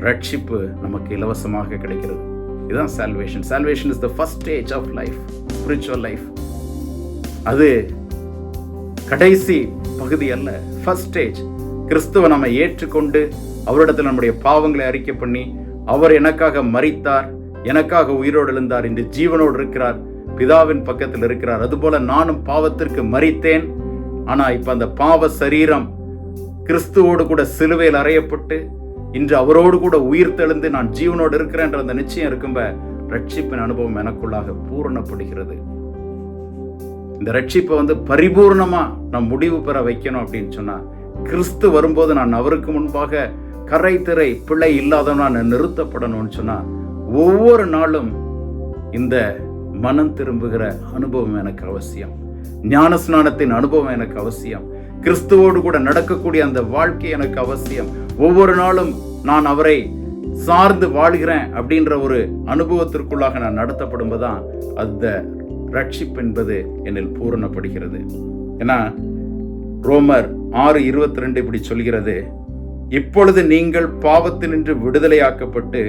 ரட்சிப்பு நமக்கு இலவசமாக கிடைக்கிறது. இதுதான் salvation. Salvation is the first stage of life, spiritual life. அது கடைசி பகுதி அல்ல, ஃபர்ஸ்ட் ஸ்டேஜ். கிறிஸ்துவை நம்ம ஏற்றுக்கொண்டு அவரிடத்தில் நம்முடைய பாவங்களை அறிக்கை பண்ணி, அவர் எனக்காக மரித்தார், எனக்காக உயிரோடு எழுந்தார், இன்று ஜீவனோடு இருக்கிறார், பிதாவின் பக்கத்தில் இருக்கிறார். அதுபோல நானும் பாவத்திற்கு மரித்தேன். ஆனா இப்ப அந்த பாவ சரீரம் கிறிஸ்துவோடு கூட சிலுவையில் அறையப்பட்டு இன்று அவரோடு கூட உயிர் தெழுந்து நான் ஜீவனோடு இருக்கிறேன்ற அந்த நிச்சயம் இருக்கும்ப ரட்சிப்பின் அனுபவம் எனக்குள்ளாக பூரணப்படுகிறது. இந்த ரட்சிப்பை பரிபூர்ணமா நான் முடிவு பெற வைக்கணும் அப்படின்னு சொன்னா, கிறிஸ்து வரும்போது நான் அவருக்கு முன்பாக கரை திரை பிழை இல்லாதவனா நான் நிறுத்தப்படணும்னு சொன்னா, ஒவ்வொரு நாளும் இந்த மனம் திரும்புகிற அனுபவம் எனக்கு அவசியம். ஞான ஸ்நானத்தின் அனுபவம் எனக்கு அவசியம். கிறிஸ்துவோடு கூட நடக்கக்கூடிய அந்த வாழ்க்கை எனக்கு அவசியம். ஒவ்வொரு நாளும் நான் அவரை சார்ந்து வாழ்கிறேன் அப்படின்ற ஒரு அனுபவத்திற்குள்ளாக நான் நடத்தப்படும்போதுதான் அந்த ரட்சிப்பு என்பது என்னில் பூரணப்படுகிறது. ஏன்னா ரோமர் 6:22 இப்படி சொல்கிறது, இப்பொழுது நீங்கள் பாவத்தினின்று விடுதலையாக்கப்பட்டு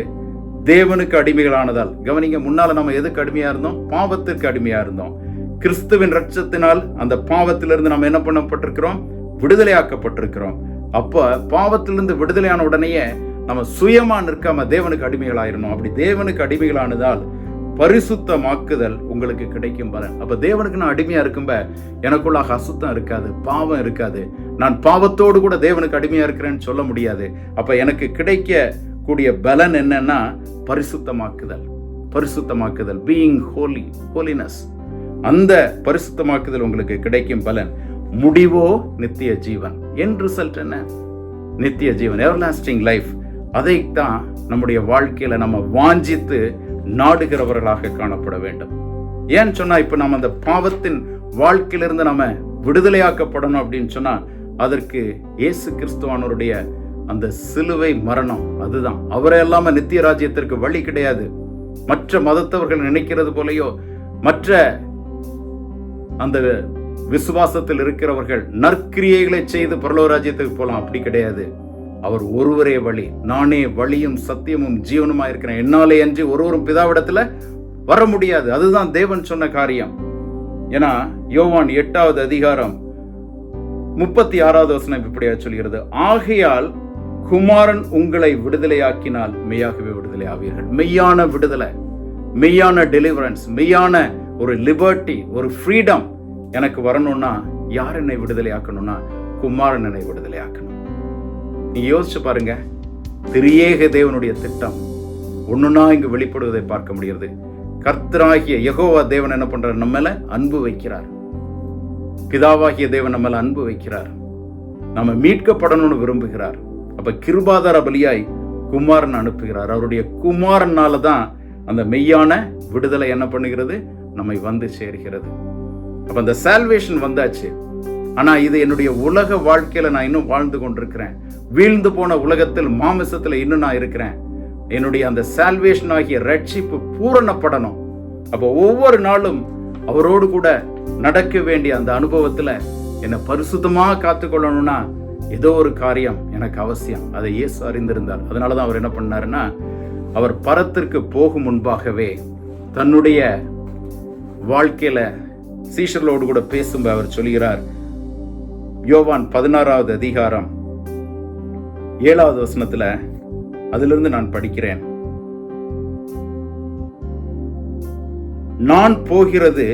தேவனுக்கு அடிமைகளானதால். கவனிங்க, முன்னால நம்ம எதுக்கு அடிமையா இருந்தோம்? பாவத்திற்கு அடிமையா இருந்தோம். கிறிஸ்துவின் ரட்சத்தினால் அந்த பாவத்திலிருந்து நம்ம என்ன பண்ணப்பட்டிருக்கிறோம்? விடுதலையாக்கப்பட்டிருக்கிறோம். அப்ப பாவத்திலிருந்து விடுதலையான உடனேயே நம்ம சுயமா நிற்காம தேவனுக்கு அடிமைகளாயிரணும். அப்படி தேவனுக்கு அடிமைகளானதால் பரிசுத்தமாக்குதல் உங்களுக்கு கிடைக்கும் பலன். அப்ப தேவனுக்கு நான் அடிமையா இருக்கும்ப எனக்குள்ளாக அசுத்தம் இருக்காது, பாவம் இருக்காது. நான் பாவத்தோடு கூட தேவனுக்கு அடிமையா இருக்கிறேன்னு சொல்ல முடியாது. அப்ப எனக்கு கிடைக்க கூடிய பலன் என்னன்னா பரிசுத்தமாக்குதல். பரிசுத்தமாக்குதல், பீயிங் ஹோலி, ஹோலினஸ். அந்த பரிசுத்தமாக்குதல் உங்களுக்கு கிடைக்கும் பலன். முடிவோ நித்திய ஜீவன். என் ரிசல்ட் என்ன? நித்திய ஜீவன், எவர்லாஸ்டிங் லைஃப். அதைத்தான் நம்முடைய வாழ்க்கையில நம்ம வாஞ்சித்து நாடுகிறவர்களாக காணப்பட வேண்டும். ஏன்னு சொன்னா, இப்ப நம்ம அந்த பாவத்தின் வாழ்க்கையிலிருந்து நம்ம விடுதலையாக்கப்படணும் அப்படின்னு சொன்னா, அதற்கு இயேசு கிறிஸ்துவானவருடைய அந்த சிலுவை மரணம், அதுதான். அவரை இல்லாம நித்திய ராஜ்யத்திற்கு வழி கிடையாது. மற்ற மதத்தவர்கள் நினைக்கிறது போலயோ, மற்ற அந்த விசுவாசத்தில் இருக்கிறவர்கள் நற்கிரியைகளை செய்து பரலோக ராஜ்யத்துக்கு போலாம், அப்படி கிடையாது. அவர் ஒருவரே வழி. நானே வழியும் சத்தியமும் ஜீவனுமா இருக்கிறேன், என்னாலே அன்றி ஒருவரும் பிதாவிடத்துல வர முடியாது. அதுதான் தேவன் சொன்ன காரியம். ஏன்னா யோவான் 8வது அதிகாரம் 36வது வசனம் இப்படியா சொல்கிறது, ஆகையால் குமாரன் உங்களை விடுதலையாக்கினால் மெய்யாகவே விடுதலை ஆவீர்கள். மெய்யான விடுதலை, மெய்யான டெலிவரன்ஸ், மெய்யான ஒரு லிபர்ட்டி, ஒரு ஃப்ரீடம் எனக்கு வரணும்னா யார் என்னை விடுதலை ஆக்கணும்னா குமாரன் என்னை விடுதலை ஆக்கணும். நீ யோசிச்சு பாருங்க, திரியேக தேவனுடைய திட்டம் ஒண்ணுன்னா இங்கு வெளிப்படுவதை பார்க்க முடிகிறது. கர்த்தராகிய யெகோவா தேவன் என்ன பண்றார்? நம்ம மேல அன்பு வைக்கிறார். பிதாவாகிய தேவன் நம்ம மேல அன்பு வைக்கிறார். நம்ம மீட்கப்படணும்னு விரும்புகிறார். அப்ப கிருபாதார பலியாய் குமாரன் அனுப்புகிறார். அவருடைய குமாரனால தான் அந்த மெய்யான விடுதலை என்ன பண்ணுகிறது? நம்மை வந்து சேர்கிறது. அப்ப அந்த சால்வேஷன் வந்தாச்சு. ஆனா இது என்னுடைய உலக வாழ்க்கையில நான் இன்னும் வாழ்ந்து கொண்டிருக்கிறேன். வீழ்ந்து போன உலகத்தில் மாமிசத்துல இன்னும் நான் இருக்கிறேன். என்னுடைய அந்த சால்வேஷன் ஆகிய ரட்சிப்பு பூரணப்படணும். அப்போ ஒவ்வொரு நாளும் அவரோடு கூட நடக்க வேண்டிய அந்த அனுபவத்துல என்னை பரிசுத்தமா காத்துக்கொள்ளணும்னா ஏதோ ஒரு காரியம் எனக்கு அவசியம். அதை இயேசு அறிந்திருந்தார். அதனாலதான் அவர் என்ன பண்ணாருன்னா, அவர் பரத்திற்கு போகும் முன்பாகவே தன்னுடைய வாழ்க்கையில சீஷர்களோடு கூட பேசும்போது அவர் சொல்கிறார், யோவான் 16வது அதிகாரம் 7வது வசனத்துல, அதிலிருந்து நான் படிக்கிறேன். நான் போகிறது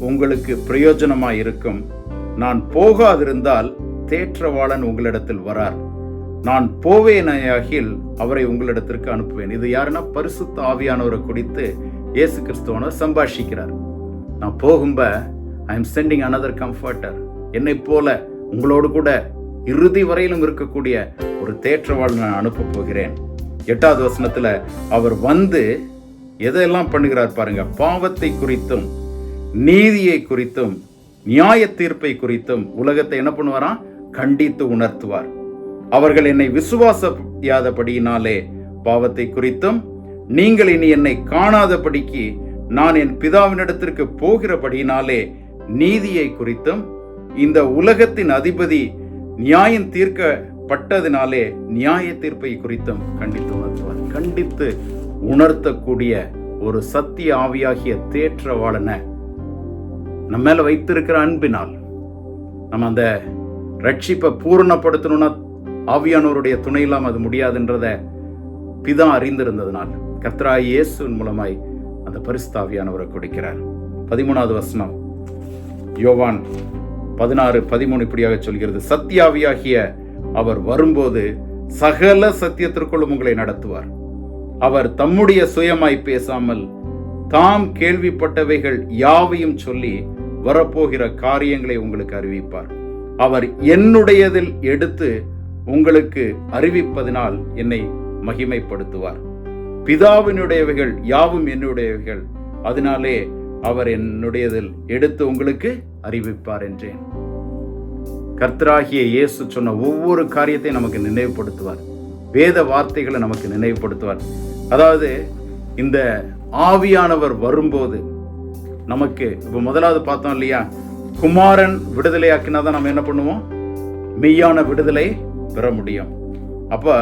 உங்களுக்கு பிரயோஜனமாய் இருக்கும். நான் போகாதிருந்தால் தேற்றவாளன் உங்களிடத்தில் வரார். நான் போவேனாகில் அவரை உங்களிடத்திற்கு அனுப்புவேன். இது யாருன்னா பரிசுத்த ஆவியானவரை குறித்து இயேசு கிறிஸ்துவானவர் சம்பாஷிக்கிறார். நான் போகும்ப I am sending another comforter. என்னை போல உங்களோடு கூட இறுதி வரையிலும் இருக்கக்கூடிய ஒரு தேற்றவாளன் நான் அனுப்ப போகிறேன். 8வது வசனத்துல அவர் வந்து எதெல்லாம் பண்ணுகிறார் பாருங்க. பாவத்தை குறித்தும் நீதியை குறித்தும் நியாய தீர்ப்பை குறித்தும் உலகத்தை என்ன பண்ணுவாராம்? கண்டித்து உணர்த்துவார். அவர்கள் என்னை விசுவாசியாதபடியினாலே பாவத்தை குறித்தும், நீங்கள் இனி என்னை காணாதபடிக்கு நான் என் பிதாவினிடத்திற்கு போகிறபடியினாலே நீதியை குறித்தும், இந்த உலகத்தின் அதிபதி நியாயம் தீர்க்கப்பட்டதினாலே நியாய தீர்ப்பை குறித்தும் கண்டித்து உணர்த்துவார். கண்டித்து உணர்த்தக்கூடிய ஒரு சத்திய ஆவியாகிய தேற்றவாளனை நம்ம மேல வைத்திருக்கிற அன்பினால் நம்ம அந்த ரட்சிப்பை பூரணப்படுத்தணும்னா ஆவியானவருடைய துணை இல்லாமல் அது முடியாதுன்றத பிதா அறிந்திருந்ததனால் கர்த்தராகிய இயேசுவின் மூலமாய் அந்த பரிசுத்த ஆவியானவரை கொடுக்கிறார். 13வது வசனம் யோவான் 16:13 இப்படியாக சொல்கிறது. சத்தியாவியாகிய அவர் வரும்போது சகல சத்தியத்திற்குள்ளும் உங்களை நடத்துவார். அவர் தம்முடைய சுயமாய் பேசாமல் தாம் கேள்விப்பட்டவைகள் யாவையும் சொல்லி வரப்போகிற காரியங்களை உங்களுக்கு அறிவிப்பார். அவர் என்னுடையதில் எடுத்து உங்களுக்கு அறிவிப்பதனால் என்னை மகிமைப்படுத்துவார். பிதாவினுடையவைகள் யாவும் என்னுடையவைகள், அதனாலே அவர் என்னுடையதில் எடுத்து உங்களுக்கு அறிவிப்பார் என்றேன். கர்த்தராகிய இயேசு சொன்ன ஒவ்வொரு காரியத்தையும் நமக்கு நினைவுபடுத்துவார். வேத வார்த்தைகளை நமக்கு நினைவுபடுத்துவார். அதாவது இந்த ஆவியானவர் வரும்போது நமக்கு இப்ப முதலாவது பார்த்தோம் இல்லையா, குமாரன் விடுதலையாக்கினாதான் நம்ம என்ன பண்ணுவோம்? மெய்யான விடுதலை பெற முடியும். அப்ப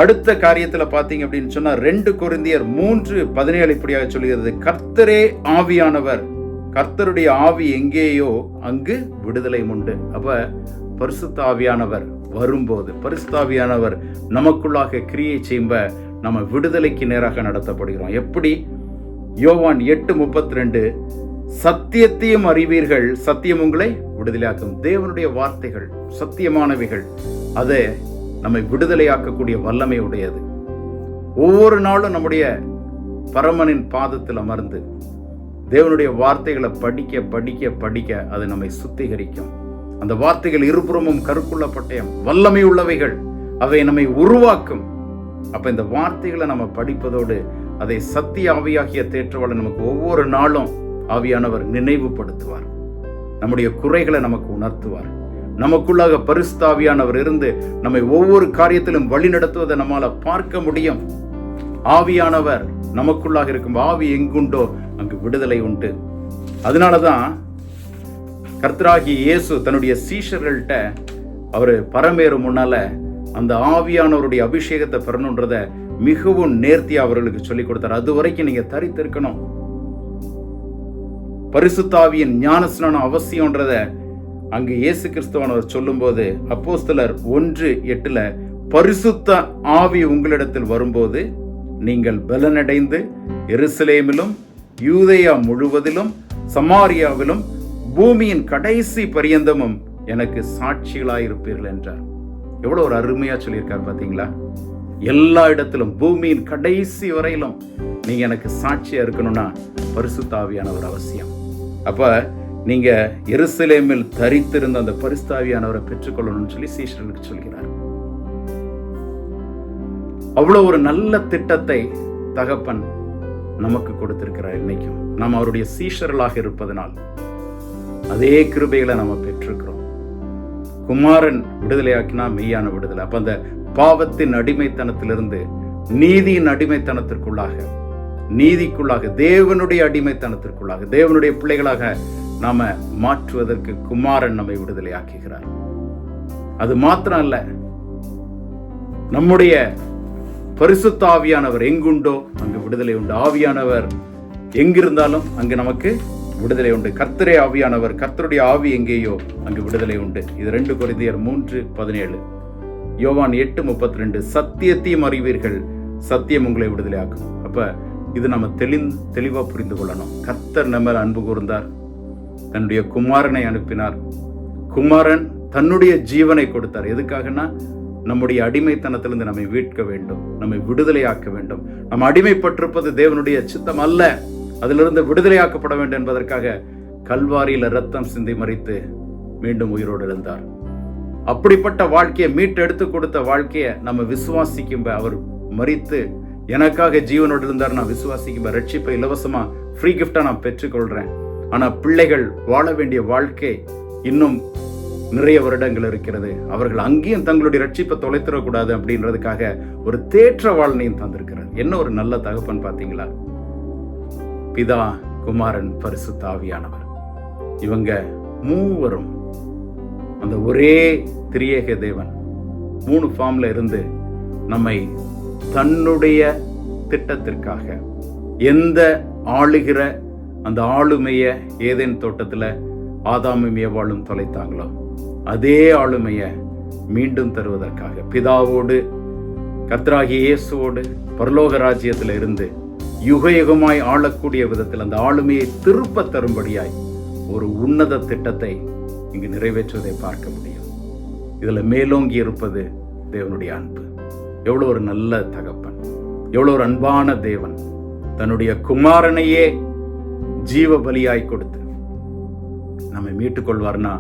அடுத்த காரியத்துல பாத்தீங்க அப்படின்னு சொன்னா 2 கொரிந்தியர் 3:17 இப்படியாக சொல்கிறது. கர்த்தரே ஆவியானவர், கர்த்தருடைய ஆவி எங்கேயோ அங்கு விடுதலை உண்டு. அப்ப பரிசுத்த ஆவியானவர் வரும்போது, பரிசுத்த ஆவியானவர் நமக்குள்ளாக கிரியை செய்யும்ப நம்ம விடுதலைக்கு நேராக நடத்தப்படுகிறோம். எப்படி? யோவான் 8:32 சத்தியத்தையும் அறிவீர்கள், சத்தியம் உங்களை விடுதலையாக்கும். தேவனுடைய வார்த்தைகள் சத்தியமானவைகள், அதை நம்மை விடுதலையாக்கக்கூடிய வல்லமை உடையது. ஒவ்வொரு நாளும் நம்முடைய பரமனின் பாதத்தில் அமர்ந்து தேவனுடைய வார்த்தைகளை படிக்க படிக்க படிக்க அது நம்மை சுத்திகரிக்கும். அந்த வார்த்தைகள் இருபுறமும் கருக்குள்ள பட்டயம், வல்லமை உள்ளவைகள், அவை நம்மை உருவாக்கும். அப்ப இந்த வார்த்தைகளை நம்ம படிப்பதோடு அதை சத்திய ஆவியாகிய தேற்றவாளன் நமக்கு ஒவ்வொரு நாளும் ஆவியானவர் நினைவுபடுத்துவார். நம்முடைய குறைகளை நமக்கு உணர்த்துவார். நமக்குள்ளாக பரிசுத்த ஆவியானவர் இருந்து நம்மை ஒவ்வொரு காரியத்திலும் வழி நடத்துவதை நம்மால பார்க்க முடியும். ஆவியானவர் நமக்குள்ளாக இருக்கும். ஆவி எங்குண்டோ அங்கு விடுதலை உண்டு. அதனாலதான் கர்த்தராகிய இயேசு தன்னுடைய சீஷர்கள்ட்ட அவரு பரமேறும் முன்னால அந்த ஆவியானவருடைய அபிஷேகத்தை பெறணுன்றத மிகவும் நேர்த்தியா அவர்களுக்கு சொல்லிக் கொடுத்தார். அது வரைக்கும் நீங்க தரித்திருக்கணும். பரிசுத்த ஆவியின் ஞானஸ்நானம் அவசியம்ன்றத அங்கு இயேசு கிறிஸ்துவானவர் சொல்லும் போது அப்போஸ்தலர் 1:8 பரிசுத்த ஆவி உங்களிடத்தில் வரும்போது நீங்கள் பலனடைந்து எருசலேமிலும் யூதேயா முழுவதிலும் சமாரியாவிலும் பூமியின் கடைசி பரியந்தமும் எனக்கு சாட்சிகளாயிருப்பீர்கள் என்றார். எவ்வளவு ஒரு அருமையா சொல்லியிருக்கார் பாத்தீங்களா? எல்லா இடத்திலும் பூமியின் கடைசி வரையிலும் நீங்க எனக்கு சாட்சியா இருக்கணும்னா பரிசுத்த ஆவியானவர் அவசியம். அப்ப நீங்க எருசலேமில் தரித்திருந்த அந்த பரிசுத்த ஆவியானவரை பெற்றுக்கொள்ளணும்னு சொல்லி சீஷர்களுக்கு சொல்கிறார். அவ்வளவு ஒரு நல்ல திட்டத்தை தகப்பன் நமக்கு கொடுத்திருக்கிறார். இன்னைக்கும் நாம் அவருடைய சீஷர்களாக இருப்பதனால் அதே கிருபைகளை நம்ம பெற்றிருக்கிறோம். குமாரன் விடுதலையாக்கினா மெய்யான விடுதலை. அப்ப அந்த பாவத்தின் அடிமைத்தனத்திலிருந்து நீதியின் அடிமைத்தனத்திற்குள்ளாக, நீதிக்குள்ளாக, தேவனுடைய அடிமைத்தனத்திற்குள்ளாக, தேவனுடைய பிள்ளைகளாக நாம மாற்றுவதற்கு குமாரன் நம்மை விடுதலையாக்குகிறார். அது மாத்திரம் அல்ல, நம்முடைய பரிசுத்த ஆவியானவர் எங்குண்டோ அங்கு விடுதலை உண்டு. ஆவியானவர் எங்கிருந்தாலும் அங்கு நமக்கு விடுதலை உண்டு. கர்த்தரே ஆவியானவர், கர்த்தருடைய ஆவி எங்கேயோ அங்கு விடுதலை உண்டு. இது 2 கொரிந்தியர் 3:17. யோவான் 8:32 சத்தியத்தையும் அறிவீர்கள், சத்தியம் உங்களை விடுதலையாக்கும். அப்ப இது நம்ம தெளிவா புரிந்து கொள்ளணும். கர்த்தர் நம்ம அன்பு கூர்ந்தார், தன்னுடைய குமாரனை அனுப்பினார். குமாரன் தன்னுடைய ஜீவனை கொடுத்தார். எதுக்காகனா நம்முடைய அடிமைத்தனத்திலிருந்து நம்மை மீட்க வேண்டும், நம்மை விடுதலையாக்க வேண்டும். நம்ம அடிமைப்பட்டிருப்பது தேவனுடைய சித்தம் அல்ல, அதிலிருந்து விடுதலையாக்கப்பட வேண்டும் என்பதற்காக கல்வாரியில ரத்தம் சிந்தி மரித்து மீண்டும் உயிரோடு இருந்தார். அப்படிப்பட்ட வாழ்க்கையை மீட்டு எடுத்து கொடுத்த வாழ்க்கையை நம்ம விசுவாசிக்கும், அவர் மரித்து எனக்காக ஜீவனோடு இருந்தார், நான் விசுவாசிக்கும் ரட்சிப்பை இலவசமா ஃப்ரீ கிஃப்டா நான் பெற்றுக்கொள்றேன். ஆனா பிள்ளைகள் வாழ வேண்டிய வாழ்க்கை இன்னும் நிறைய வருடங்கள் இருக்கிறது. அவர்கள் அங்கேயும் தங்களுடைய ரட்சிப்பை தொலைத்திடக்கூடாது அப்படின்றதுக்காக ஒரு தேற்ற வாழ்க்கையும் தந்திருக்கிறார். என்ன ஒரு நல்ல தகப்பன் பாத்தீங்களா? பிதா, குமாரன், பரிசுத்த ஆவியானவர், இவங்க மூவரும் அந்த ஒரே திரியேக தேவன் 3 ஃபார்ம்ல இருந்து நம்மை தன்னுடைய திட்டத்திற்காக எந்த ஆளுகிற அந்த ஆளுமைய ஏதேன் தோட்டத்துல ஆதாமும் ஏவாளும் தொலைத்தாங்களோ அதே ஆளுமைய மீண்டும் தருவதற்காக பிதாவோடு கர்த்தராகிய இயேசுவோடு பரலோக ராஜ்யத்தில் இருந்து யுக யுகமாய் ஆளக்கூடிய விதத்தில் அந்த ஆளுமையை திருப்ப தரும்படியாய் ஒரு உன்னத திட்டத்தை இங்கு நிறைவேற்றுவதை பார்க்க முடியும். இதுல மேலோங்கி இருப்பது தேவனுடைய அன்பு. எவ்வளவு ஒரு நல்ல தகப்பன், எவ்வளவு ஒரு அன்பான தேவன், தன்னுடைய குமாரனையே ஜீவ பலியாய் கொடுத்து நம்மை மீட்டுக் கொள்வார்னா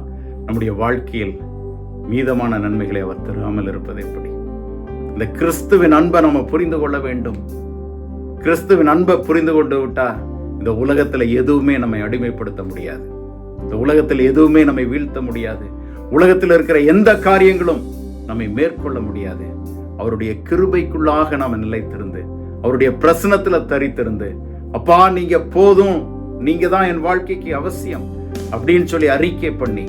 நம்முடைய வாழ்க்கையில் மீதமான நன்மைகளை அவர் தராமல் இருப்பது எப்படி? இந்த கிறிஸ்துவின் அன்பை நம்ம புரிந்து கொள்ள வேண்டும். கிறிஸ்துவின் அன்பை புரிந்து கொண்டு விட்டா இந்த உலகத்துல எதுவுமே நம்மை அடிமைப்படுத்த முடியாது, இந்த உலகத்தில் எதுவுமே நம்மை வீழ்த்த முடியாது, உலகத்தில் இருக்கிற எந்த காரியங்களும் நம்மை மேற்கொள்ள முடியாது. அவருடைய கிருபைக்குள்ளாக நாம நிலைத்திருந்து அவருடைய பிரசனத்துல தரித்திருந்து, அப்பா நீங்க போதும், நீங்க தான் என் வாழ்க்கைக்கு அவசியம் அப்படின்னு சொல்லி அறிக்கை பண்ணி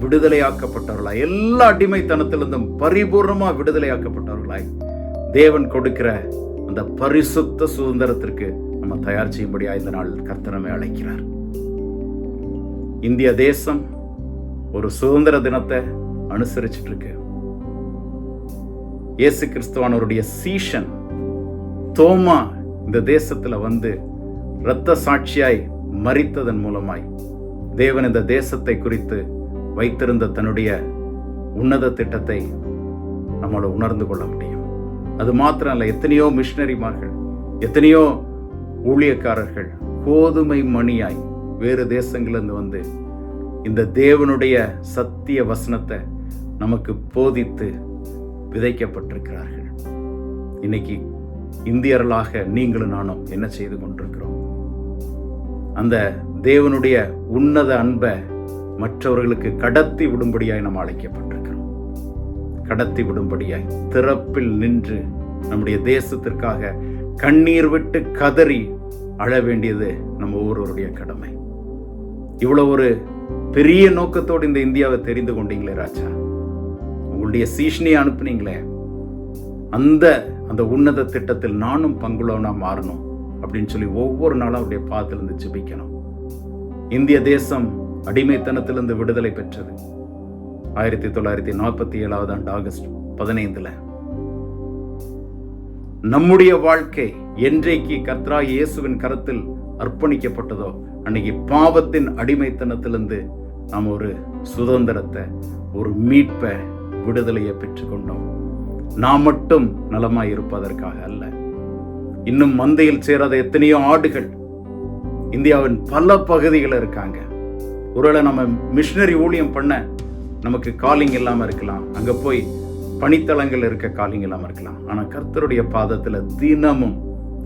விடுதலையாக்கப்பட்டவர்களாய், எல்லா அடிமைத்தனத்திலிருந்தும் பரிபூர்ணமா விடுதலையாக்கப்பட்டவர்களாய் தேவன் கொடுக்கிற அந்த பரிசுத்த சுதந்திரத்திற்கு நம்ம தயார் செய்யும்படியா இந்த நாள் கர்த்தர் அழைக்கிறார். இந்திய தேசம் ஒரு சுதந்திர தினத்தை அனுசரிச்சுட்டு இருக்கு. இயேசு கிறிஸ்துவானவருடைய சீஷன் தோமா இந்த தேசத்துல வந்து இரத்த சாட்சியாய் மரித்ததன் மூலமாய் தேவன் இந்த தேசத்தை குறித்து வைத்திருந்த தன்னுடைய உன்னத திட்டத்தை நம்மள உணர்ந்து கொள்ள முடியும். அது மாத்திரம் அல்ல, எத்தனையோ மிஷனரிமார்கள், எத்தனையோ ஊழியக்காரர்கள் கோதுமை மணியாய் வேறு தேசங்களிலிருந்து வந்து இந்த தேவனுடைய சத்திய வசனத்தை நமக்கு போதித்து விதைக்கப்பட்டிருக்கிறார்கள். இன்னைக்கு இந்தியர்களாக நீங்களும் நானும் என்ன செய்து கொண்டிருக்கிறோம்? அந்த தேவனுடைய உன்னத அன்பை மற்றவர்களுக்கு கடத்தி விடும்படியாய் நாம் அழைக்கப்பட்டிருக்கிறோம். கடத்தி விடும்படியாய் திறப்பில் நின்று நம்முடைய தேசத்திற்காக கண்ணீர் விட்டு கதறி அழ வேண்டியது நம்ம ஒவ்வொருவருடைய கடமை. இவ்வளவு ஒரு பெரிய நோக்கத்தோடு இந்த இந்தியாவை தெரிந்து கொண்டீங்களே ராஜா, உங்களுடைய சீஷனியை அனுப்புனீங்களே, அந்த உன்னத திட்டத்தில் நானும் பங்குள்ளவனா மாறணும் அப்படின்னு சொல்லி ஒவ்வொரு நாளும் அவருடைய பாதத்திலிருந்து ஜெபிக்கணும். இந்திய தேசம் அடிமைத்தனத்திலிருந்து விடுதலை பெற்றது 1947 ஆண்டு ஆகஸ்ட் 15. நம்முடைய வாழ்க்கை என்றைக்கு கர்த்தராகிய இயேசுவின் கரத்தில் அர்ப்பணிக்கப்பட்டதோ அன்னைக்கு பாவத்தின் அடிமைத்தனத்திலிருந்து நாம் ஒரு சுதந்திரத்தை, ஒரு மீட்பை, விடுதலையை பெற்றுக்கொண்டோம். நாம் மட்டும் நலமாய் இருப்பதற்காக அல்ல. இன்னும் மந்தையில் சேராத எத்தனையோ ஆடுகள் இந்தியாவின் பல பகுதிகளில் இருக்காங்க. ஒருவேளை நம்ம மிஷனரி ஊழியம் பண்ண நமக்கு காலிங் இல்லாம இருக்கலாம், அங்க போய் பணித்தளங்கள் இருக்க காலிங் இல்லாம இருக்கலாம். ஆனா கர்த்தருடைய பாதத்துல தினமும்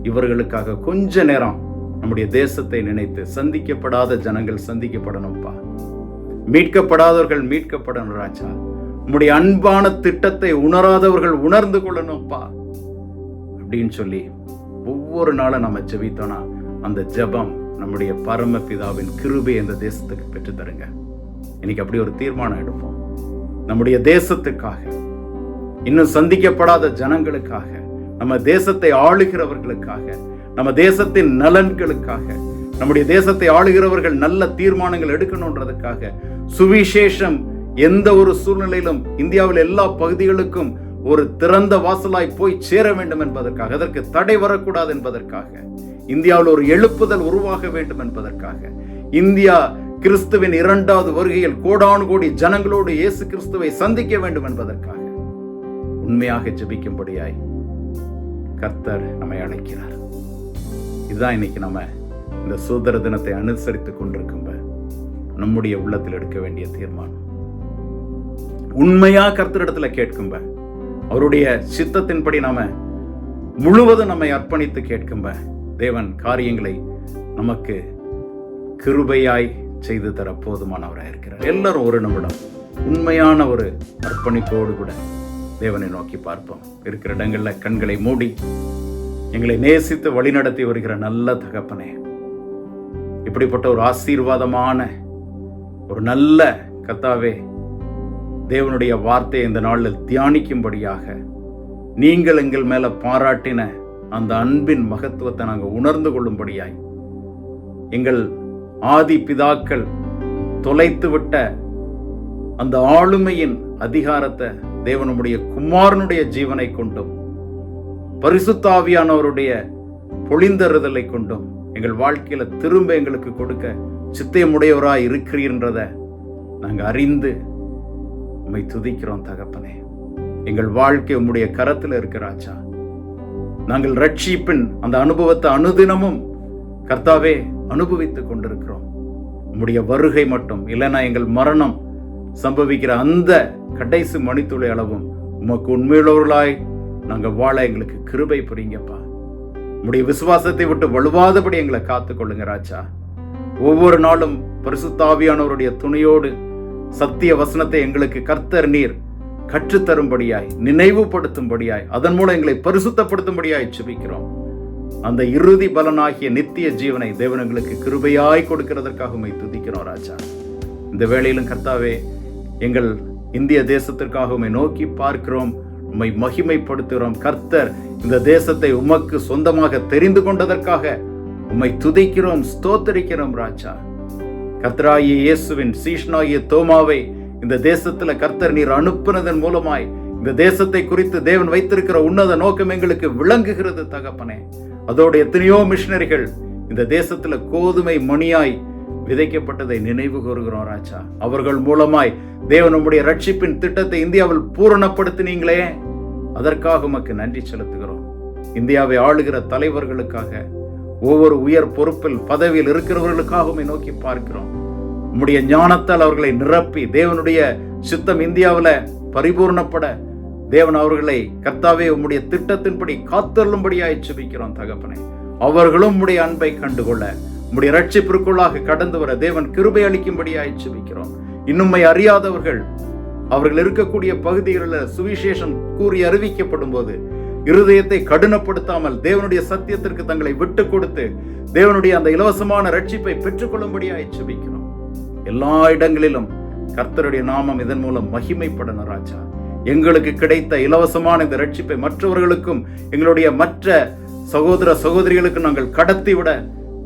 இவர்களுக்காக கொஞ்ச நேரம் நம்முடைய தேசத்தை நினைத்து சந்திக்கப்படாத ஜனங்கள் சந்திக்கப்படணும்ப்பா, மீட்கப்படாதவர்கள் மீட்கப்படணும் ராஜா, நம்முடைய அன்பான திட்டத்தை உணராதவர்கள் உணர்ந்து கொள்ளணும்ப்பா அப்படின்னு சொல்லி ஒவ்வொரு நாளும் நம்ம ஜெபித்தோம்னா அந்த ஜெபம் நம்முடைய பரமபிதாவின் கிருபை இந்த தேசத்துக்கு பெற்று தருங்க. இன்னைக்கு அப்படி ஒரு தீர்மானம் எடுப்போம். நம்முடைய தேசத்துக்காக, இன்னும் சந்திக்கப்படாத ஜனங்களுக்காக, நம்ம தேசத்தை ஆளுகிறவர்களுக்காக, நம்ம தேசத்தின் நலன்களுக்காக, நம்முடைய தேசத்தை ஆளுகிறவர்கள் நல்ல தீர்மானங்கள் எடுக்கணுன்றதுக்காக, சுவிசேஷம் எந்த ஒரு சூழ்நிலையிலும் இந்தியாவில் எல்லா பகுதிகளுக்கும் ஒரு திறந்த வாசலாய் போய் சேர வேண்டும் என்பதற்காக, அதற்கு தடை வரக்கூடாது என்பதற்காக, இந்தியாவில் ஒரு எழுப்புதல் உருவாக வேண்டும் என்பதற்காக, இந்தியா கிறிஸ்துவின் 2வது வருகையில் கோடானு கோடி ஜனங்களோடு இயேசு கிறிஸ்துவை சந்திக்க வேண்டும் என்பதற்காக உண்மையாக ஜெபிக்கும்படியாய் கர்த்தர் நம்மை அழைக்கிறார். இதுதான் இன்னைக்கு நம்ம இந்த சுதந்திர தினத்தை அனுசரித்துக் கொண்டிருக்கும் நம்முடைய உள்ளத்தில் எடுக்க வேண்டிய தீர்மானம். உண்மையா கர்த்தரிடத்துல கேட்கும்ப, அவருடைய சித்தத்தின்படி நாம முழுவதும் நம்மை அர்ப்பணித்து கேட்கும்ப, தேவன் காரியங்களை நமக்கு கிருபையாய் செய்து தர போதுமானவராக இருக்கிறார். எல்லாரும் ஒரு நிமிடம் உண்மையான ஒரு அர்ப்பணிப்போடு கூட தேவனை நோக்கி பார்ப்போம். இருக்கிற இடங்கள்ல கண்களை மூடி எங்களை நேசித்து வழிநடத்தி வருகிற நல்ல தகப்பனே, இப்படிப்பட்ட ஒரு ஆசீர்வாதமான ஒரு நல்ல கர்த்தாவே, தேவனுடைய வார்த்தையை இந்த நாளில் தியானிக்கும்படியாக நீங்கள் எங்கள் மேல பாராட்டின அந்த அன்பின் மகத்துவத்தை நாங்கள் உணர்ந்து கொள்ளும்படியாய், எங்கள் ஆதி பிதாக்கள் தொலைத்து விட்ட அந்த ஆளுமையின் அதிகாரத்தை தேவனுடைய குமாரனுடைய ஜீவனை கொண்டும் பரிசுத்த ஆவியானவருடைய பொழிந்தறுதலை கொண்டும் எங்கள் வாழ்க்கையில திரும்ப எங்களுக்கு கொடுக்க சித்தமுடையவராய் இருக்கிறீன்றத நாங்கள் அறிந்து உம்மை துதிக்கிறோம் தகப்பனே. எங்கள் வாழ்க்கை உம்முடைய கரத்தில் இருக்கிறாச்சா. நாங்கள் ரட்சிப்பின் அந்த அனுபவத்தை அனுதினமும் கர்த்தாவே அனுபவித்துக் கொண்டிருக்கிறோம். உம்முடைய வருகை மட்டும் இல்லைன்னா எங்கள் மரணம் சம்பவிக்கிற அந்த கடைசி மணித்துளி அளவும் உமக்கு உண்மையுள்ளவர்களாய் நாங்கள் வாழ எங்களுக்கு கிருபை புரியுங்கப்பா. உம்முடைய விசுவாசத்தை விட்டு வலுவாதபடி எங்களை காத்துக்கொள்ளுங்க ராஜா. ஒவ்வொரு நாளும் பரிசுத்த ஆவியானவருடைய துணையோடு சத்திய வசனத்தை எங்களுக்கு கர்த்தர் நீர் கற்றுத்தரும்படியாய், நினைவுபடுத்தும்படியாய், அதன் மூலம் எங்களை பரிசுத்தப்படுத்தும்படியாய் ஜெபிக்கிறோம். அந்த இறுதி பலனாகிய நித்திய ஜீவனை தேவன் எங்களுக்கு கிருபையாய் கொடுக்கிறதற்காக உம்மை துதிக்கிறோம் ராஜா. இந்த வேளையிலும் கர்த்தாவே, எங்கள் இந்திய தேசத்திற்காக உம்மை நோக்கி பார்க்கிறோம், உம்மை மகிமைப்படுத்துகிறோம். கர்த்தர் இந்த தேசத்தை உமக்கு சொந்தமாக தெரிந்து கொண்டதற்காக உம்மை துதிக்கிறோம், ஸ்தோத்தரிக்கிறோம் ராஜா. கர்த்தராகிய இயேசுவின் சீஷனாகிய தோமாவை இந்த தேசத்துல கர்த்தர் நீர் அனுப்புனதன் மூலமாய் இந்த தேசத்தை குறித்து தேவன் வைத்திருக்கிற உன்னத நோக்கம் எங்களுக்கு விளங்குகிறது தகப்பனே. அதோடு எத்தனையோ மிஷனரிகள் இந்த தேசத்துல கோதுமை மணியாய் விதைக்கப்பட்டதை நினைவு கூறுகிறோம் ராஜா. அவர்கள் மூலமாய் தேவன் நம்முடைய ரட்சிப்பின் திட்டத்தை இந்தியாவில் பூரணப்படுத்தினீங்களே, அதற்காக உமக்கு நன்றி செலுத்துகிறோம். இந்தியாவை ஆளுகிற தலைவர்களுக்காக, ஒவ்வொரு உயர் பொறுப்பில் பதவியில் இருக்கிறவர்களுக்காக நோக்கி பார்க்கிறோம். உம்முடைய ஞானத்தால் அவர்களை நிரப்பி தேவனுடைய சித்தம் இந்தியாவில் பரிபூர்ணப்பட தேவன் அவர்களை கர்த்தாவே உம்முடைய திட்டத்தின்படி காத்தருளும்படியாய் ஜெபிக்கிறோம் தகப்பனே. அவர்களும் உம்முடைய அன்பை கண்டுகொள்ள, உம்முடைய ரட்சிப்பிற்குள்ளாக கடந்து வர தேவன் கிருபை அளிக்கும்படியாய் ஜெபிக்கிறோம். இன்னும்மை அறியாதவர்கள் அவர்கள் இருக்கக்கூடிய பகுதிகளில் சுவிசேஷம் கூறி அறிவிக்கப்படும் போது இருதயத்தை கடினப்படுத்தாமல் தேவனுடைய சத்தியத்திற்கு தங்களை விட்டு கொடுத்து தேவனுடைய அந்த இலவசமான ரட்சிப்பை பெற்றுக்கொள்ளும்படியாய் ஜெபிக்கிறோம். எல்லா இடங்களிலும் கர்த்தருடைய நாமம் இதன் மூலம் மகிமைப்படணும் ராஜா. எங்களுக்கு கிடைத்த இலவசமான இந்த ரட்சிப்பை மற்றவர்களுக்கும் எங்களுடைய மற்ற சகோதர சகோதரிகளுக்கு நாங்கள் கடத்தி விட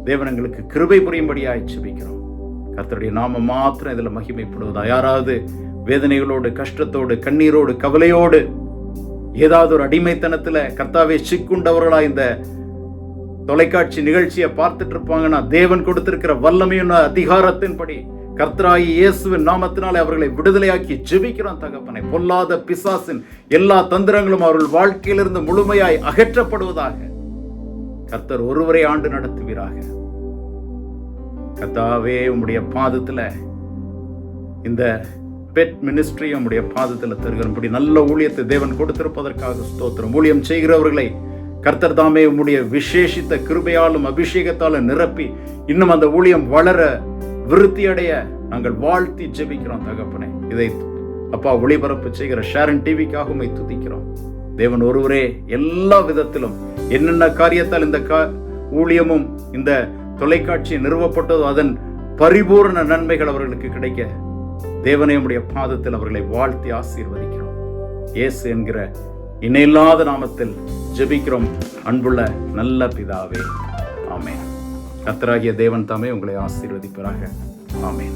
தேவன் எங்களுக்கு கிருபை புரியும்படியாய் ஜெபிக்கிறோம். கர்த்தருடைய நாமம் மாத்திரம் இதுல மகிமைப்படுவதா. யாராவது வேதனைகளோடு, கஷ்டத்தோடு, கண்ணீரோடு, கவலையோடு, ஏதாவது ஒரு அடிமைத்தனத்துல கர்த்தாவே சிக்குண்டவர்களா இந்த தொலைக்காட்சி நிகழ்ச்சியை பார்த்துட்டு இருப்பாங்கன்னா, தேவன் கொடுத்திருக்கிற வல்லமையின் அதிகாரத்தின்படி கர்த்தராகிய இயேசுவின் நாமத்தினாலே அவர்களை விடுதலையாக்கி ஜெபிக்கிறோம் தகப்பனை. பொல்லாத பிசாசின் எல்லா தந்திரங்களும் அவர்கள் வாழ்க்கையிலிருந்து முழுமையாய் அகற்றப்படுவதாக. கர்த்தர் ஒருவரை ஆண்டு நடத்துவீராக. கர்த்தாவே உம்முடைய பாதத்துல இந்த பெட் மினிஸ்ட்ரியும் உம்முடைய பாதத்துல தருகிறபடி நல்ல ஊழியத்தை தேவன் கொடுத்திருப்பதற்காக ஸ்தோத்திரம். ஊழியம் செய்கிறவர்களை கர்த்தர் தாமே உம்முடைய விசேஷித்த கிருபையாலும் அபிஷேகத்தாலும் நிரப்பி இன்னும் அந்த ஊழியம் வளர விருத்தியடைய நாங்கள் வாழ்த்தி ஜெபிக்கிறோம் தகப்பனே. இதை அப்பா ஒளிபரப்பு செய்கிற ஷேரன் டிவிக்காக உம்மை துதிக்கிறோம். தேவன் ஒருவரே எல்லா விதத்திலும் என்னென்ன காரியத்தால் இந்த ஊழியமும் இந்த தொலைக்காட்சி நிறுவப்பட்டதோ அதன் பரிபூர்ண நன்மைகள் அவர்களுக்கு கிடைக்க தேவனே உம்முடைய பாதத்தில் அவர்களை வாழ்த்தி ஆசீர்வதிக்கிறோம். இயேசு என்கிற இணையில்லாத நாமத்தில் ஜெபிக்கிறோம் அன்புள்ள நல்ல பிதாவே, ஆமென். கர்த்தராகிய தேவன் தாமே உங்களை ஆசீர்வதிப்பாராக. ஆமென்.